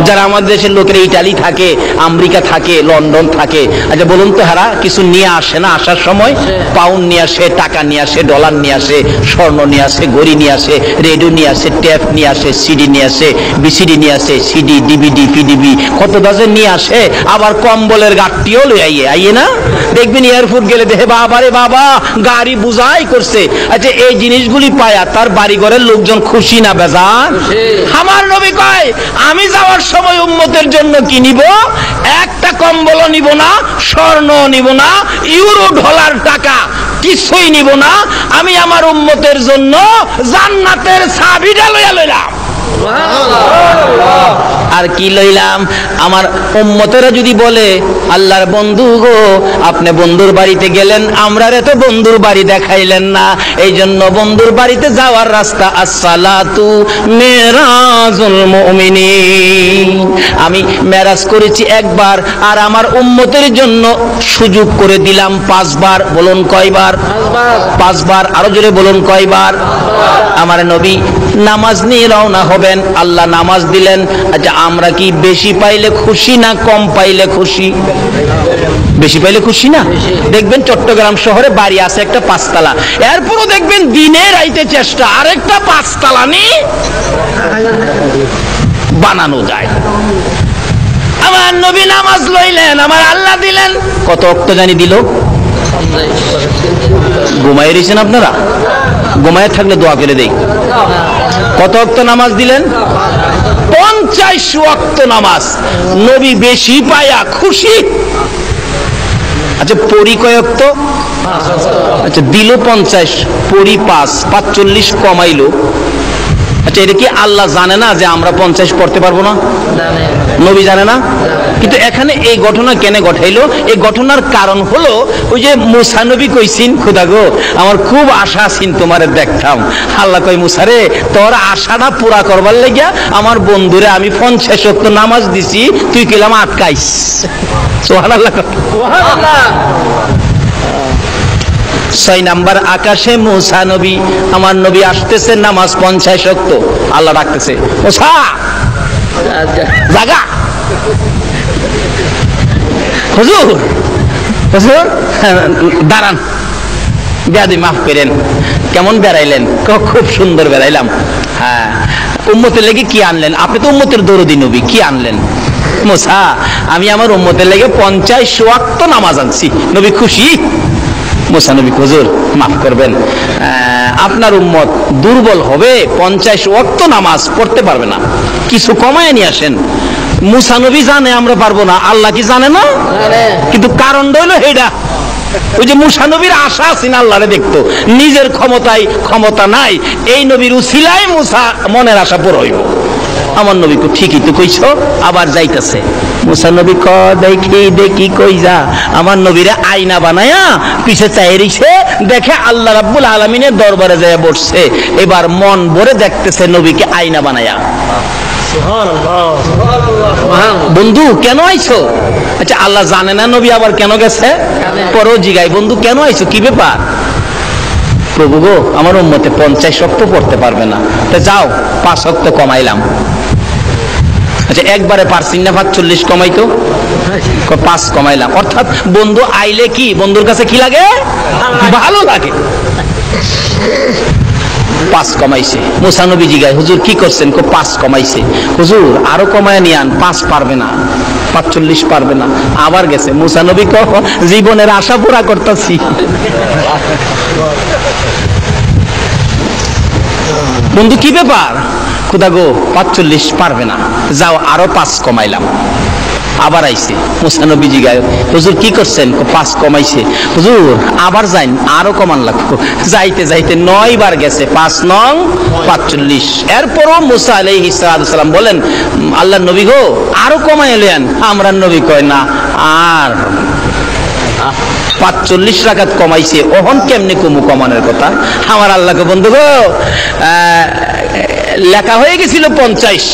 যারা আমাদের দেশের লোকেরা ইটালি থাকে, আমেরিকা থাকে, লন্ডন থাকে, আচ্ছা বলুন তো, হারা কিছু নিয়ে আসে না? আসার সময় পাউন্ড নিয়ে আসে, টাকা নিয়ে আসে, ডলার নিয়ে আসে, স্বর্ণ নিয়ে আসে, ঘড়ি নিয়ে আসে, রেডিও নিয়ে আসে, ট্যাপ নিয়ে আসে, সিডি নিয়ে আসে, বিসিডি নিয়ে আসে, সিডি, ডিভিডি, পিডিবি, কত ডজন নিয়ে আসে। আবার কম্বলের গাঠটিও লই আইয়ে না? দেখবেন এয়ারপোর্ট গেলে দেখে বাবা রে বাবা, গাড়ি বুঝাই করছে। আচ্ছা, এই জিনিসগুলি পায়া তার বাড়ি ঘরের লোকজন খুশি না বেজার? আমার নবী কয়, আমি যাওয়ার সময় উম্মতের জন্য কি নিব? একটা কম্বলও নিব না, স্বর্ণ নিব না, ইউরো ডলার টাকা কিছুই নিব না। আমি আমার উম্মতের জন্য জান্নাতের চাবিটা লইয়া লইলাম। আর কি লইলাম? আমার উম্মতেরা যদি বলে, আল্লাহর বন্ধু গো, আপনি বন্ধুর বাড়িতে গেলেন, আমরা তো বন্ধুর বাড়ি দেখাইলেন না, এই জন্য বন্ধুর বাড়িতে যাওয়ার রাস্তা আসসালাতু মেরাজুল মুমিনিন। আমি মেরাজ করেছি একবার, আর আমার উম্মতের জন্য সুযোগ করে দিলাম 5 বার। বলুন কয়বার? 5 বার। আরো জোরে বলুন কয়বার? আমার নবী নামাজ নিয়ে রওনা হবেন, আল্লাহ নামাজ দিলেন। আচ্ছা, আমরা কি বেশি পাইলে খুশি না কম পাইলে খুশি? বেশি পাইলে খুশি না? দেখবেন চট্টগ্রাম শহরে বাড়ি আছে একটা 5 তলা, এরপরও দেখবেন দিনে রাইতে চেষ্টা আরেকটা 5 তলা নিয়ে বানানো যায়। আমার নবী নামাজ লইলেন, আমার আল্লাহ দিলেন কত ওয়াক্ত জানি দিল? ঘুমাই রয়েছেন আপনারা? ঘুমায় থাকলে দোয়া করে দেই। কত ওয়াক্ত নামাজ দিলেন? 50 ওয়াক্ত নামাজ। নবী বেশি পায়া খুশি। আচ্ছা, পড়ি কয় ওয়াক্ত? আচ্ছা, দিল 50, পড়ি 5, 45 কমাইলো। আচ্ছা, এটা কি আল্লাহ জানে না যে আমরা 50 পড়তে পারবো না? নবী জানে না? কিন্তু এখানে এই ঘটনা কেন ঘটাইলো? এই ঘটনার কারণ হলো ওই যে মুসা নবী কইছিন, খোদা গো আমার খুব আশা ছিল তোমারে দেখতাম। আল্লাহ কই, মুসা রে, তোর আশাটা পুরা করবার লাগিয়া আমার বন্ধুরে আমি 50 ওয়াক্ত নামাজ দিছি, তুই কেলাম আটকাইস। সুবহানাল্লাহ। 6 নাম্বার আকাশে মুসা নবী, আমার নবী আসতেছে, নামাজ 50 ওয়াক্ত। আল্লাহ ডাকতেছে, মুসা জাগা। হুজুর হুজুর দাঁড়ান, বেয়াদি মাফ করেন। কেমন বেড়াইলেন? খুব সুন্দর বেড়াইলাম। হ্যাঁ, উম্মতের লেগে কি আনলেন? আপনি তো উম্মতের দরদি নবী, কি আনলেন? মুসা, আমি আমার উম্মতের লেগে 50 ওয়াক্ত নামাজ আনছি। নবী খুশি? মুসা নবী, হুজুর মাফ করবেন, আপনার উম্মত দুর্বল হবে, 50 ওয়াক্ত নামাজ পড়তে পারবে না, কিছু কমায় নিয়ে আসেন। মুসা নবী জানে আমরা পারবো না, আল্লাহ কি জানে না? কিন্তু কারণ হইল এইটা, ওই যে মুসা নবীর আশা আছে না আল্লাহরে দেখতো, নিজের ক্ষমতায় ক্ষমতা নাই, এই নবীর উসিলায় মুসা মনের আশা পুরো হইব। আমার নবী কো ঠিকই তো কইছ, আবার যাইতেছে। মুসা নবী ক দেখি দেখি কই যা, আমার নবীরে আয়না বানায়া পিছে চাইরিছে, দেখে আল্লাহ রাব্বুল আলামিনের দরবারে যায় বসছে, এবার মন ভরে দেখতেছে নবীকে আয়না বানায়া। বন্ধু কেন আইছো? আচ্ছা আল্লাহ জানে না নবী আবার কেন গেছে? পরও জিগাই, বন্ধু কেন আইছো, কি ব্যাপার? প্রভু গো, আমার উম্মতে 50 ওয়াক্ত পড়তে পারবে না, তা যাও 5 ওয়াক্ত কমাইলাম। আচ্ছা একবারে পারছিন না 45 কমাইতো, 5 কমাইলাম। অর্থাৎ বন্ধু আইলে কি বন্ধুর কাছে কি লাগে? ভালো লাগে। 5 কমাইছে। মুসা নবী জিগায়, হুজুর কি করছেন? 5 কমাইছে। হুজুর আরো কমায় নিয়ে আন, 5 পারবে না, 45 পারবে না। আবার গেছে। মুসা নবী জীবনের আশা পুরা করতেছি। বন্ধু কি ব্যাপার? খুদা গো 45 পারবে না, যাও আরো 5 কমাইলাম। আবার আইছে। মুসা নবী জিগায়, হুজুর কি করছেন? 5 কমাইছে। হুজুর আবার যাইন, আরো কমান লাগতো। যাইতে যাইতে 9 বার গেছে, 5 নং 45। এরপরও মুসা আলাইহিস সালাম বলেন, আল্লাহর নবী গো আরো কমাই এলেন। আমরা নবী কয় না, আর 45 রাকাত কমাইছে, ওহন কেমনে কমু কমানোর কথা? আমার আল্লাহকে বন্ধু গো, লেখা হয়ে গেছিল 50,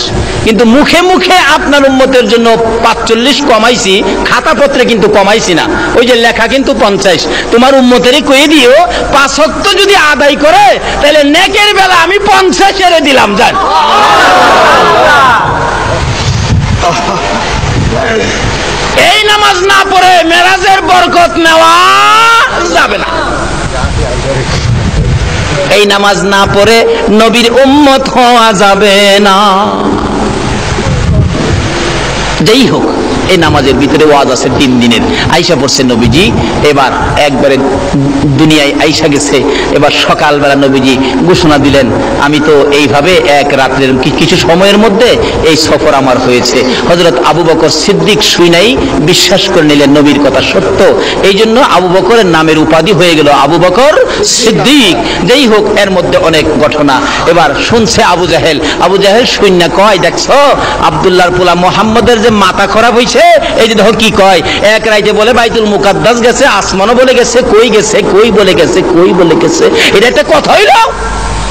কিন্তু মুখে মুখে আপনার উম্মতের জন্য 45 কমাইছি, খাতা পত্রে কিন্তু কমাইছি না। ওই যে লেখা কিন্তু 50। তোমার উম্মতেরই কয়ে দিও 5 ওয়াক্ত যদি আদায় করে তাহলে নেকের বেলা আমি 50 এর দিলাম। যান, এই নামাজ না পড়ে মেরাজের বরকত নেওয়া যাবে না। এই নামাজ না পড়ে নবীর উম্মত হওয়া যাবে না। যেই হোক, এই নামাজের ভিতরে ওয়াজ আছে 3 দিনের। আইসা পড়ছে নবীজি, এবার একবারে দুনিয়ায় আইসা গেছে। এবার সকালবেলা নবীজি ঘোষণা দিলেন, আমি তো এইভাবে এক রাত্রের কিছু সময়ের মধ্যে এই সফর আমার হয়েছে। হযরত আবু বকর সিদ্দিক শুইনাই বিশ্বাস করে নিলেন নবীর কথা সত্য। এই জন্য আবু বকরের নামের উপাধি হয়ে গেল আবু বকর সিদ্দিক। যেই হোক, এর মধ্যে অনেক ঘটনা। এবার শুনছে আবু জাহেল। আবু জাহেল শুইনা কয়, দেখছো আব্দুল্লাহর পোলা মুহাম্মদের যে মাথা খারাপ হইছে, এই যে দেখো কি কয়, এক রাইতে বলে বাইতুল মুকাদ্দাস গেছে, আসমানও বলে গেছে, কই গেছে, কই বলে গেছে, কই বলে গেছে। এটা একটা কথা হইল?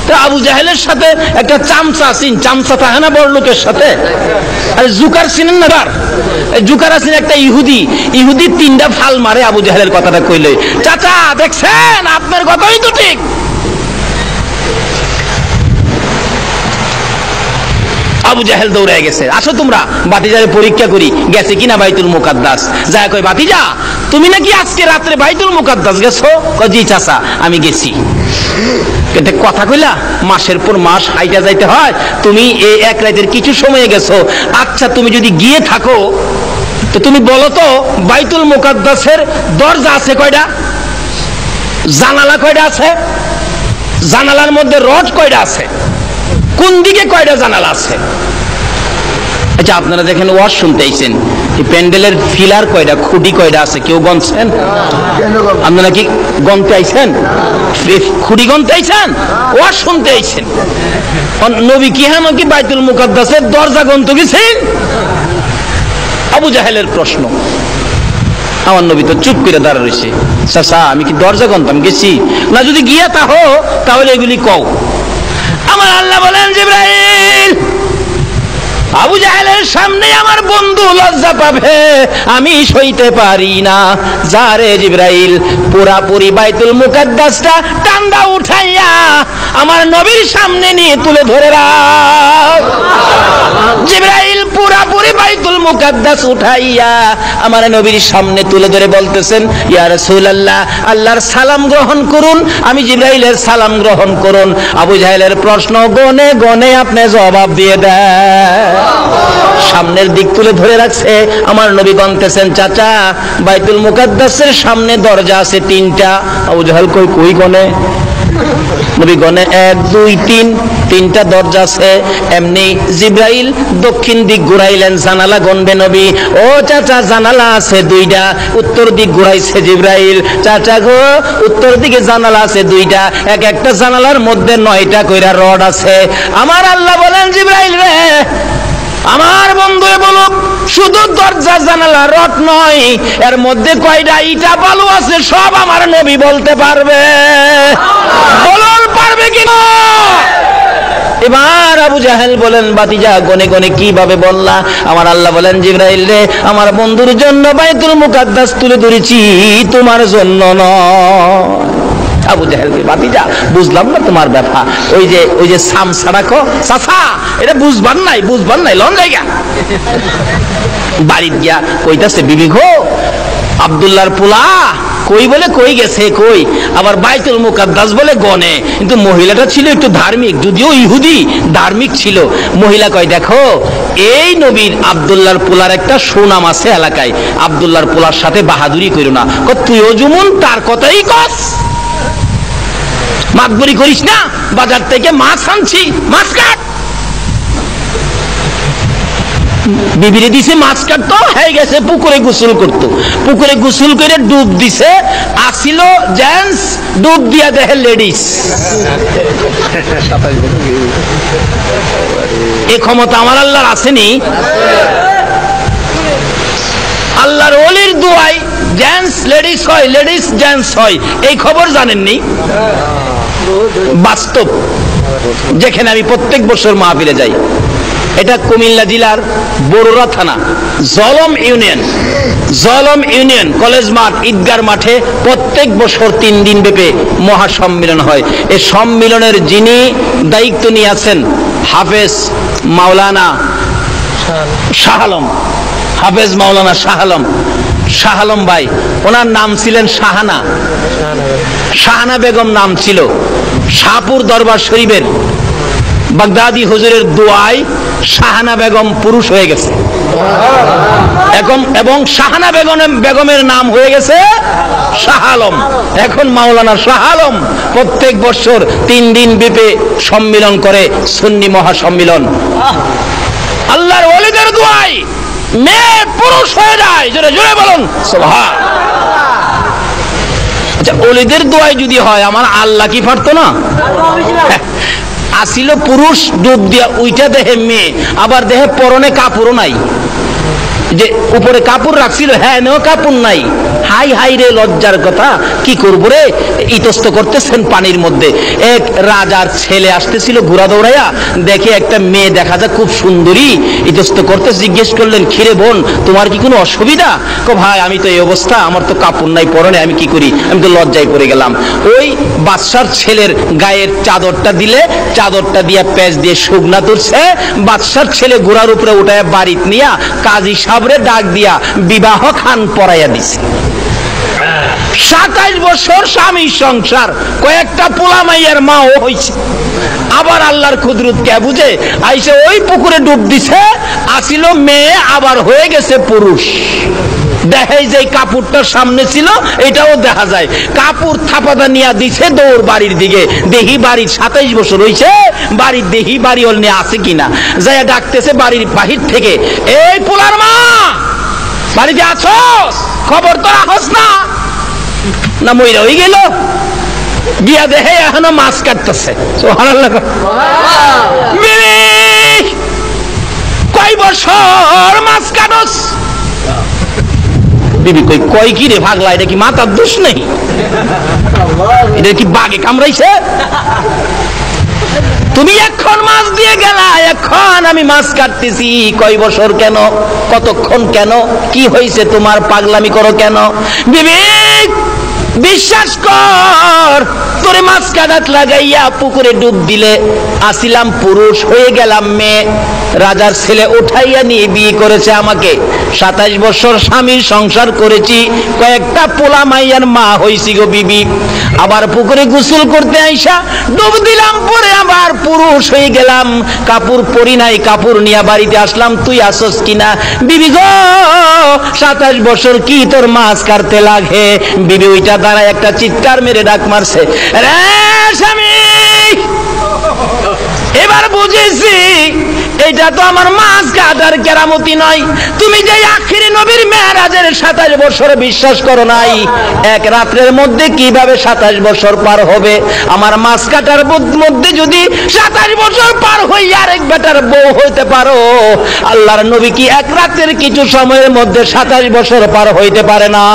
তো আবু জাহেলের সাথে একটা চামচা আছেন, চামচা থাকে না বড় লোকের সাথে, আরে জুকার চিনেন না? জুকার আছেন একটা ইহুদি, ইহুদি 3টা ফাল মারে আবু জাহেলের কথাটা কইলে। চাচা দেখছেন, আপনার কথাই তো ঠিক। আবু জাহেল দৌড়ায় গেছে, আসো তোমরা বাতিজারে পরীক্ষা করি গেছে কিনা বাইতুল মুকাদ্দাস। যা কই, বাতিজা তুমি নাকি আজকে রাত্রে বাইতুল মুকাদ্দাস গেছো? জি চাচা আমি গেছি। কিন্তু কথা কইলা, মাসের পর মাস হাইটা যাইতে হয়, তুমি এই এক রাতের কিছু সময়ে গেছো। আচ্ছা তুমি যদি গিয়ে থাকো তো তুমি বলো তো, বাইতুল মুকাদ্দাসের দরজা আছে কয়টা? জানালা কয়টা আছে? জানালার মধ্যে রড কয়টা আছে? কোন দিকে কয়টা জানালা আছে? আচ্ছা আপনারা দেখেন ওয়াজ শুনতে আইছেন, এই প্যান্ডেলের ফিলার কয়টা, খুঁটি কয়টা আছে? কেউ গনছেন? আপনারা কি গনতে আইছেন? খুঁটি গনতে আইছেন? ওয়াজ শুনতে আইছেন? নবী কি হ্যাঁ কি বাইতুল মুকাদ্দাসের দরজা গনতে গেছেন? আবু জাহেলের প্রশ্ন। আমার নবী তো চুপ করে দাঁড়া রয়েছে। চাচা আমি কি দরজা গনতাম? গেছি না, যদি গিয়া তাহো তাহলে এগুলি কও। আমার আল্লাহ বলেন, জিবরাইল আবু জাহেলের সামনে আমার বন্ধু লজ্জা পাবে, আমি সইতে পারি না। যারে জিবরাইল পুরাপুরি বাইতুল মুকাদ্দাসটা টান্ডা উঠাইয়া আমার নবীর সামনে নিয়ে তুলে ধরে রাখ। জিবরাইল পুরাপুরি বাইতুল মুকাদ্দাস উঠাইয়া আমার নবীর সামনে তুলে ধরে বলতেছেন, ইয়া রাসূলুল্লাহ আল্লাহর সালাম গ্রহণ করুন। আমি জিবরাইলের সালাম গ্রহণ করুন। আবু জাহেলের প্রশ্ন গনে গনে আপনি জবাব দিয়ে দেন। সামনের দিক তুলে ধরে রাখছে। আমার নবী গনতেছেন, চাচা বাইতুল মুকাদ্দাসের সামনে দরজা আছে 3টা। আবু জাহেল কই গনে? নবী গনে 1 2 3, তিনটা দরজা আছে। এমনি জিব্রাইল দক্ষিণ দিক ঘুরাইলেন, জানালা গনবে নবী। ও চাচা জানালা আছে দুইটা, উত্তর দিক ঘুরাইছে জিব্রাইল। চাচা গো উত্তর দিকে জানালা আছে দুইটা, এক একটা জানালার মধ্যে 9টা কইরা রড আছে। আমার আল্লাহ বলেন জিব্রাইল রে, আমার বন্ধু বলো শুধু দরজা জানালা রড নয়, এর মধ্যে কয়টা ইটা বালু আছে সব আমার নবী বলতে পারবে। বলুন পারবে কি না? এবার আবু জাহেল বলেন বাতিজা গনে গনে কিভাবে বললা? আমার আল্লাহ বলেন জিবরাইল রে, আমার বন্ধুর জন্য বাইতুল মুকাদ্দাস তুলে ধরেছি, তোমার জন্য নয়। আবু জাহেলকে বাতিজা বুঝলাম না তোমার ব্যাপার, ওই যে সামসা রাখো চাচা, এটা বুঝবার নাই লন জায়গা। বাড়িতে গিয়া কইতাছে বিবি গো আব্দুল্লাহর পোলা কই বলে কই গেছে, কই আবার বাইতুল মুকাদ্দাস বলে গনে। কিন্তু মহিলাটা ছিল একটু ধার্মিক, যদিও ইহুদি ধার্মিক ছিল। মহিলা কয় দেখো এই নবীর আব্দুল্লাহর পোলার একটা সুনাম আছে এলাকায়, আব্দুল্লাহর পোলার সাথে বাহাদুরি করো না। তুইও যেমন তার কথাই কস, মাতবরি করিস না, বাজার থেকে মাছ আনছি মাছ কাট। বিবিরে দিছে মাছ কাটতো, হয়ে গেছে পুকুরে গোসল করতো, পুকুরে গোসল করে ডুব দিছে, আসিল জেন্টস, ডুব দিয়া দেখে লেডিস। এই ক্ষমতা আমার আল্লাহর আসেনি? আল্লাহর ওলির দুয়াই জেন্টস লেডিস হয়, লেডিস জেন্টস হয়, এই খবর জানেননি? বাস্তব, যেখানে আমি প্রত্যেক বছর মাহফিলে যাই। এটা কুমিল্লা জেলার বরুড়া থানা জলম ইউনিয়ন কলেজ মাঠ ঈদগার মাঠে প্রত্যেক বছর 3 দিন ব্যাপী মহাসম্মিলন হয়। এই সম্মিলনের যিনি দায়িত্ব নিয়ে আছেন হাফেজ মাওলানা শাহ আলম, হাফেজ মাওলানা শাহ আলম ভাই, ওনার নাম ছিলেন শাহানা বেগম নাম ছিল। শাহপুর দরবার শরীফের বাগদাদি হুজুরের দোয়ায় শাহানা বেগম পুরুষ হয়ে গেছে এবং শাহানা বেগমের নাম হয়ে গেছে শাহ আলম। এখন মাওলানা শাহ আলম প্রত্যেক বছর 3 দিন ব্যাপী সম্মিলন করে, সুন্নি মহাসম্মিলন। আল্লাহর ওলিদের দোয়ায় মেয়ে পুরুষ হয়ে যায়, জোরে জোরে বলুন সুবহান। আচ্ছা ওলিদের দোয়ায় যদি হয়, আমার আল্লাহ কি পারতো না? আসিল পুরুষ ডুব দিয়া উইটা দেহে মেয়ে, আবার দেহে পরনে কাপড়ও নাই, যে উপরে কাপড় রাখছিল হ্যাঁ নেও কাপড় নাই। হাই হাই রে লজ্জার কথা, কি করবো রে। ইতস্ত করতেছেন পানির মধ্যে, এক রাজার ছেলে আসতেছিল ঘোড়া দৌড়াইয়া, দেখে একটা মেয়ে দেখা যায় খুব সুন্দরী, ইতস্ত করতে জিজ্ঞেস করলেন খিরে বোন তোমার কি কোনো অসুবিধা? ভাই আমি তো এই অবস্থা, আমার তো কাপড় নাই পরনে, আমি কি করি, আমি তো লজ্জায় পড়ে গেলাম। ওই বাদশার ছেলের গায়ের চাদরটা দিলে, চাদরটা দিয়া পেঁচ দিয়ে শুকনা তুলছে, বাদশার ছেলে ঘোড়ার উপরে উঠায় বাড়িতে নিয়া কাজী সাবরে ডাক দিয়া বিবাহ খান পরাইয়া দিছে। 27 বছর স্বামী সংসার, কয়েকটা পোলা মাইয়ার মাও হইছে। আবার আল্লাহর কুদরত কে বুঝে, আইসে ওই পুকুরে ডুব দিছে, আসিল মেয়ে আবার হয়ে গেছে পুরুষ। দেখাই যে কাপড়টা সামনে ছিল এটাও দেখা যায়, কাপড় থাপাটা নিয়ে দিছে দৌড় বাড়ির দিকে। দেহি বাড়ির 27 বছর হইছে, বাড়ির দেহি বাড়ি ওল নিয়ে আছে কিনা, যাই ডাকতেছে বাড়ির বাহির থেকে, এই পোলার মা বাড়িতে আছোস, খবর তো রাখস না, না মইরা হয়ে গেল। গিয়া দেখে এখনো মাছ কাটতেছে। সুবহানাল্লাহ। কয় বছর মাছ কাটস? বিবি কই কয় কি রে ভাগলা, এটা কি মাথার দোষ নেই? এটা কি বাগে কামড়াইছে? তুমি এখন মাছ দিয়ে গেলা, এখন আমি মাছ কাটতেছি। কয় বছর কেন, কতক্ষণ কেন, কি হয়েছে তোমার, পাগলামি করো কেন? বিবি বিশ্বাস কর, তোরে মাছ কাটাত লাগাইয়া পুকুরে ডুব দিলে আসিলাম পুরুষ, হয়ে গেলাম মেয়ে। রাজার ছেলে উঠাইয়া নিয়ে বিয়ে করেছে আমাকে, 27 বছর স্বামীর সংসার করেছি, কয়েকটা পোলা মাইয়ার মা হইছি গো বিবি। আবার পুকুরে গোসল করতে আইসা ডুব দিলাম, পরে আবার পুরুষ হয়ে গেলাম, কাপড় পরি নাই, কাপড় নিয়ে বাড়িতে আসলাম, তুই আসস কিনা? বিবি গো 27 বছর কি তোর মাছ কাটতে লাগে? বিবি ওইটা দাঁড়ায় একটা চিৎকার মেরে ডাক মারছে, রে স্বামী এবার বুঝেছি এটা তো আমার মাছ কাটার কেরামতি নয়। তুমি যে আখিরি নবীর মেরাজের 27 বছর বিশ্বাস করো নাই, এক রাত্রের মধ্যে কিভাবে 27 বছর পার হবে? আমার মাছ কাটার মধ্যে যদি 27 বছর পার হইয়া আরেক বেটার বউ হইতে পারো, আল্লাহর নবী কি এক রাতের কিছু সময়ের মধ্যে 27 বছর পার হইতে পারে না?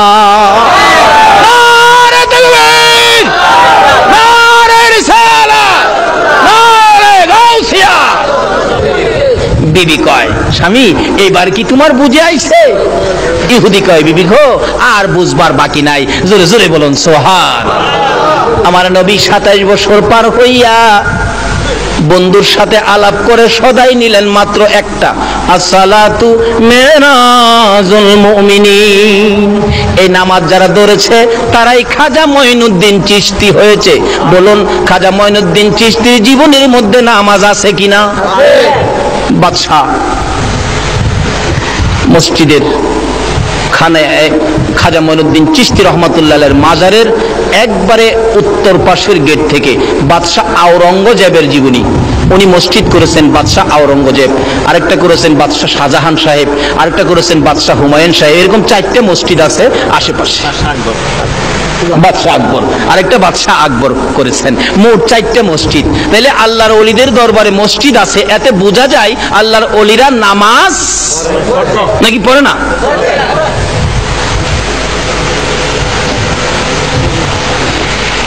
নারে তাকবীর, নারে রিসালাত, নারে গাউসিয়া। বিবি কয়, স্বামী এইবার কি তোমার বুঝে আইছে? ইহুদি কয়, বিবি গো আর বুঝবার বাকি নাই, জোরে জোরে বলুন সুবহানাল্লাহ। আমার নবী 27 বছর পার হইয়া বন্ধুর সাথে আলাপ করে সদাই নিলেন মাত্র একটা, আসসালাতু মেরাজুল মুমিনিন। এই নামাজ যারা ধরেছে তারাই খাজা মঈনুদ্দিন চিশতি হয়েছে। বলুন, খাজা মঈনুদ্দিন চিশতির জীবনের মধ্যে নামাজ আছে কিনা? বাদশাহ মসজিদের খাজা মঈনুদ্দিন চিশতি রহমাতুল্লাহ আলাইহির মাজারের একবারে উত্তর পাশের গেট থেকে বাদশাহ আওরঙ্গজেবের জীবনী। উনি মসজিদ করেছেন বাদশাহ আওরঙ্গজেব, আরেকটা করেছেন বাদশাহ শাহজাহান সাহেব, আরেকটা করেছেন বাদশাহ হুমায়ুন সাহেব। এরকম 4টে মসজিদ আছে আশেপাশে। বাদশাহ আকবর, আরেকটা বাদশাহ আকবর করেছেন। মোট 4টে মসজিদ। তাহলে আল্লাহর ওলিদের দরবারে মসজিদ আছে, এতে বোঝা যায় আল্লাহর ওলিরা নামাজ নাকি পড়ে না?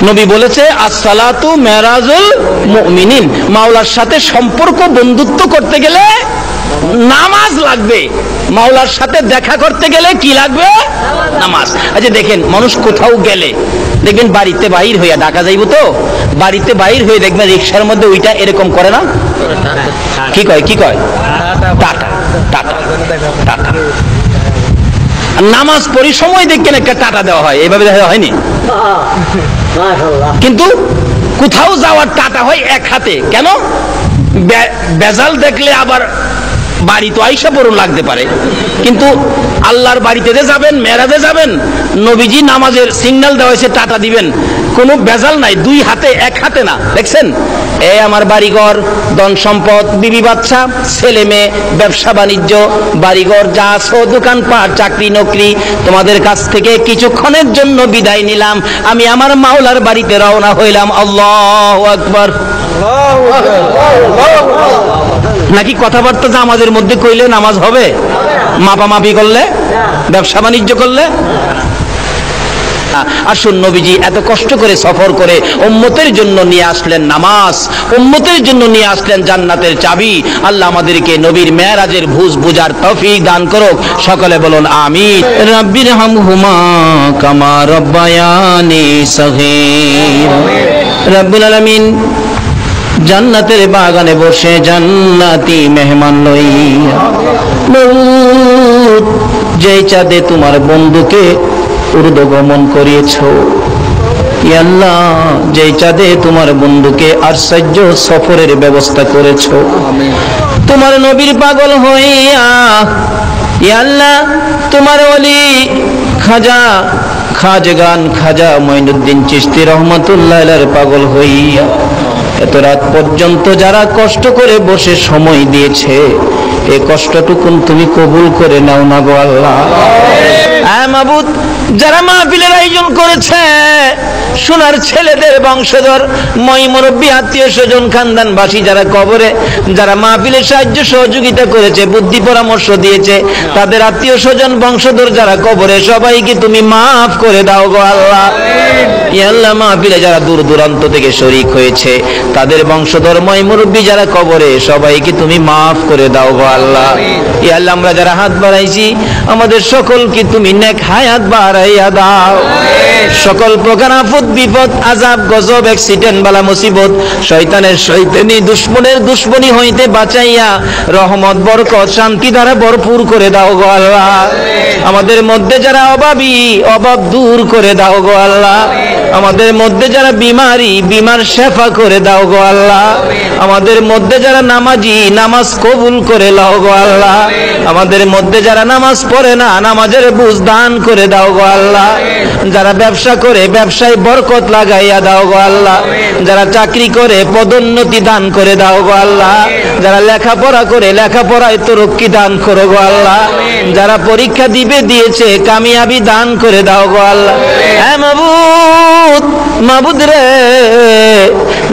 নবী বলেছে আসসালাতু মেরাজুল মুমিনিন। মাওলার সাথে সম্পর্ক বন্ধুত্ব করতে গেলে নামাজ লাগবে, মাওলার সাথে দেখা করতে গেলে কি লাগবে? নামাজ। আচ্ছা দেখেন, মানুষ কোথাও গেলে দেখবেন বাড়িতে বাহির হইয়া, ঢাকা যাইব তো, বাড়িতে বাহির হয়ে দেখবেন রিকশার মধ্যে ওইটা এরকম করে না? কি কয় কি কয়? Tata tata tata. নামাজ পড়ি সময় দেখবেন একটা টাটা দেওয়া হয়, এইভাবে দেখা হয়নি? কিন্তু কোথাও যাওয়ার টাটা হয় এক হাতে। কেন? বেজাল দেখলে আবার বাড়ি তো আইসা পড়ুন লাগতে পারে, কিন্তু আল্লাহর বাড়িতে যে যাবেন, মেরাজে যাবেন, নবীজি নামাজের সিগন্যাল দেওয়া হয়েছে টাটা দিবেন, কোনো বেজাল নাই, দুই হাতে এক হাতে না। দেখছেন, এ আমার বাড়িঘর, ধন সম্পদ, বিবি বাচ্চা, ছেলে মেয়ে, ব্যবসা বাণিজ্য, বাড়িঘর যা আছে, দোকানপাট, চাকরি নকরি, তোমাদের কাছ থেকে কিছুক্ষণের জন্য বিদায় নিলাম, আমি আমার মাওলার বাড়িতে রওনা হইলাম। আল্লাহু আকবার। নাকি কথাবার্তা যে আমাদের মধ্যে কইলে নামাজ হবে? মাপামাপি করলে, ব্যবসা বাণিজ্য করলে? আসুন, নবীজি এত কষ্ট করে সফর করে উম্মতের জন্য নিয়ে আসলেন নামাজ, উম্মতের জন্য নিয়ে আসলেন জান্নাতের চাবি। আল্লাহ আমাদেরকে নবীর মেরাজের ভুজ বুঝার তৌফিক দান করুক। সকলে বলুন আমিন। রাব্বির হামহুমা কামা রাব্বায়ানি সগীর। রব্বুল আলামিন জান্নাতের বাগানে বসে জান্নাতি মেহমান লইয়া, যেই চাঁদে তোমার বন্ধুকে ঊর্ধ্বগমন করিয়েছো, আল্লাহ যেই চাঁদে তোমার বন্ধুকে আশ্চর্য সফরের ব্যবস্থা করেছো, তোমার নবীর পাগল হইয়া আল্লাহ তোমার ওলি খাজগান খাজা মঈনুদ্দিন চিশতি রহমাতুল্লাহ আলাইহির পাগল হইয়া এত রাত পর্যন্ত যারা কষ্ট করে বসে সময় দিয়েছে, এই কষ্টটুকুন তুমি কবুল করে নাও না গো আল্লাহ। মাবুদ, যারা মাহফিলের আয়োজন করেছে, সোনার ছেলেদের বংশধর, মই মুরব্বী, আত্মীয় স্বজন, খানদানবাসী যারা কবরে, যারা মাহফিলের সাহায্য সহযোগিতা করেছে, বুদ্ধি পরামর্শ দিয়েছে, তাদের আত্মীয় স্বজন বংশধর যারা কবরে, সবাইকে তুমি মাফ করে দাও গো আল্লাহ। আল্লাহ মাহফিলে যারা দূর দূরান্ত থেকে শরীক হয়েছে, তাদের বংশধর, মই মুরব্বী যারা কবরে, সবাইকে তুমি মাফ করে দাও গো আল্লাহ। আল্লাহ আমরা যারা হাত বাড়াইছি, আমাদের সকলকে তুমি নেক হায়াত বাড়াইয়া দাও। সকল প্রকার আফত বিপদ, আযাব, গজব, অ্যাক্সিডেন্ট, বালা মুসিবত, শয়তানের শয়তানি, দুশমনের দুশমনি হইতে বাঁচাইয়া রহমত, বরকত, শান্তি দ্বারা ভরপুর করে দাও গো আল্লাহ। আমাদের মধ্যে যারা অভাবী, অভাব দূর করে দাও গো আল্লাহ। আমাদের মধ্যে যারা বিমার শেফা করে দাও গো আল্লাহ। আমাদের মধ্যে যারা নামাজি, নামাজ কবুল করে দাও গো আল্লাহ। আমাদের মধ্যে যারা নামাজ পড়ে না, নামাজের বুঝ দান করে দাও গো আল্লাহ। যারা ব্যবসা করে ব্যবসায় বরকত লাগাইয়া দাও গো আল্লাহ। যারা চাকরি করে পদোন্নতি দান করে দাও গো আল্লাহ। যারা লেখাপড়া করে লেখাপড়ায় তরক্কি দান করো গো আল্লাহ। যারা পরীক্ষা দিয়েছে কামিয়াবি দান করে দাও গো আল্লাহ। হ্যাঁ মাবুদ রে,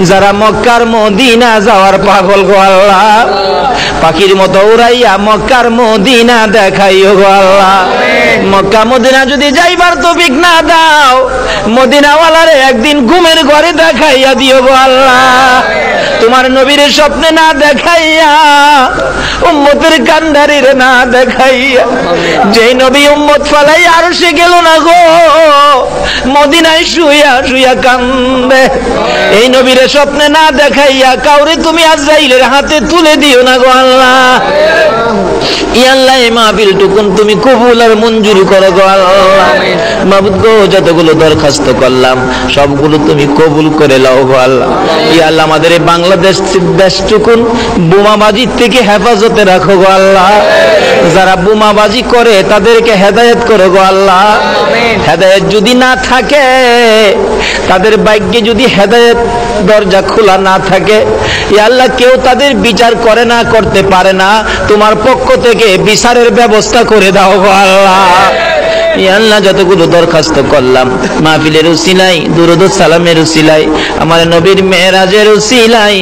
যারা মক্কার মদিনা যাওয়ার পাগল গো আল্লাহ, পাখির মতো উড়াইয়া মক্কার মদিনা দেখাইও গো আল্লাহ। মক্কা মদিনা যদি যাইবার তৌফিক না দাও, মদিনাওয়ালারে একদিন ঘুমের ঘরে দেখাইয়া দিও গো আল্লাহ। তোমার নবীর স্বপ্নে না দেখাইয়া, উম্মতের কান্ডারিরে না দেখাইয়া, যেই নবী উম্মত ফালাই আরশে গেল না গো, মদিনায় শুইয়া শুইয়া কান্দে, এই নবীর স্বপ্নে না দেখাইয়া কাউরে তুমি আজরাইলের হাতে তুলে দিও না গো আল্লাহ। ইয়া আল্লাহ, এই মাহফিল টুকুন তুমি কবুল আর মঞ্জুর করো গো আল্লাহ। মাবুদ গো, যতগুলো দরখাস্ত করলাম সবগুলো তুমি কবুল করে নাও গো আল্লাহ। ইয়া আল্লাহ, আমাদের এই বাংলাদেশ দেশটুকুন বোমাবাজির থেকে হেফাজতে রাখো গো আল্লাহ। যারা বোমাবাজি করে তাদেরকে হেদায়েত করো গো আল্লাহ। হেদায়েত যদি না থাকে, তাদের ভাগ্যে যদি হেদায়েত দরজা খোলা না থাকে, ইয়া আল্লাহ, কেউ তাদের বিচার করে না, করতে পারে না, তোমার পক্ষ থেকে বিচারের ব্যবস্থা করে দাও গো আল্লাহ। ইয়া আল্লাহ, যতগুলো দরখাস্ত করলাম মাহফিলের উসিলাই, দুরূদ ও সালামের উসিলাই, আমার নবীর মেরাজের উসিলাই,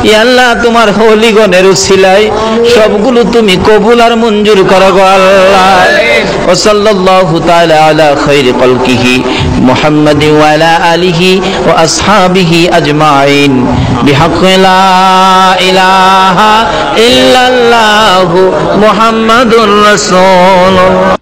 ইয়া আল্লাহ, তোমার হলিগণের উসিলাই সবগুলো তুমি কবুল আর মঞ্জুর করো গো আল্লাহ। ওয়া সাল্লাল্লাহু তাআলা আলা খায়রি খালকিহি মুহাম্মাদিন ওয়া আলা আলিহি ওয়া আসহাবিহি আজমাইন বিহাক্কি লা ইলাহা ইল্লাল্লাহু মুহাম্মাদুর রাসূলুল্লাহ।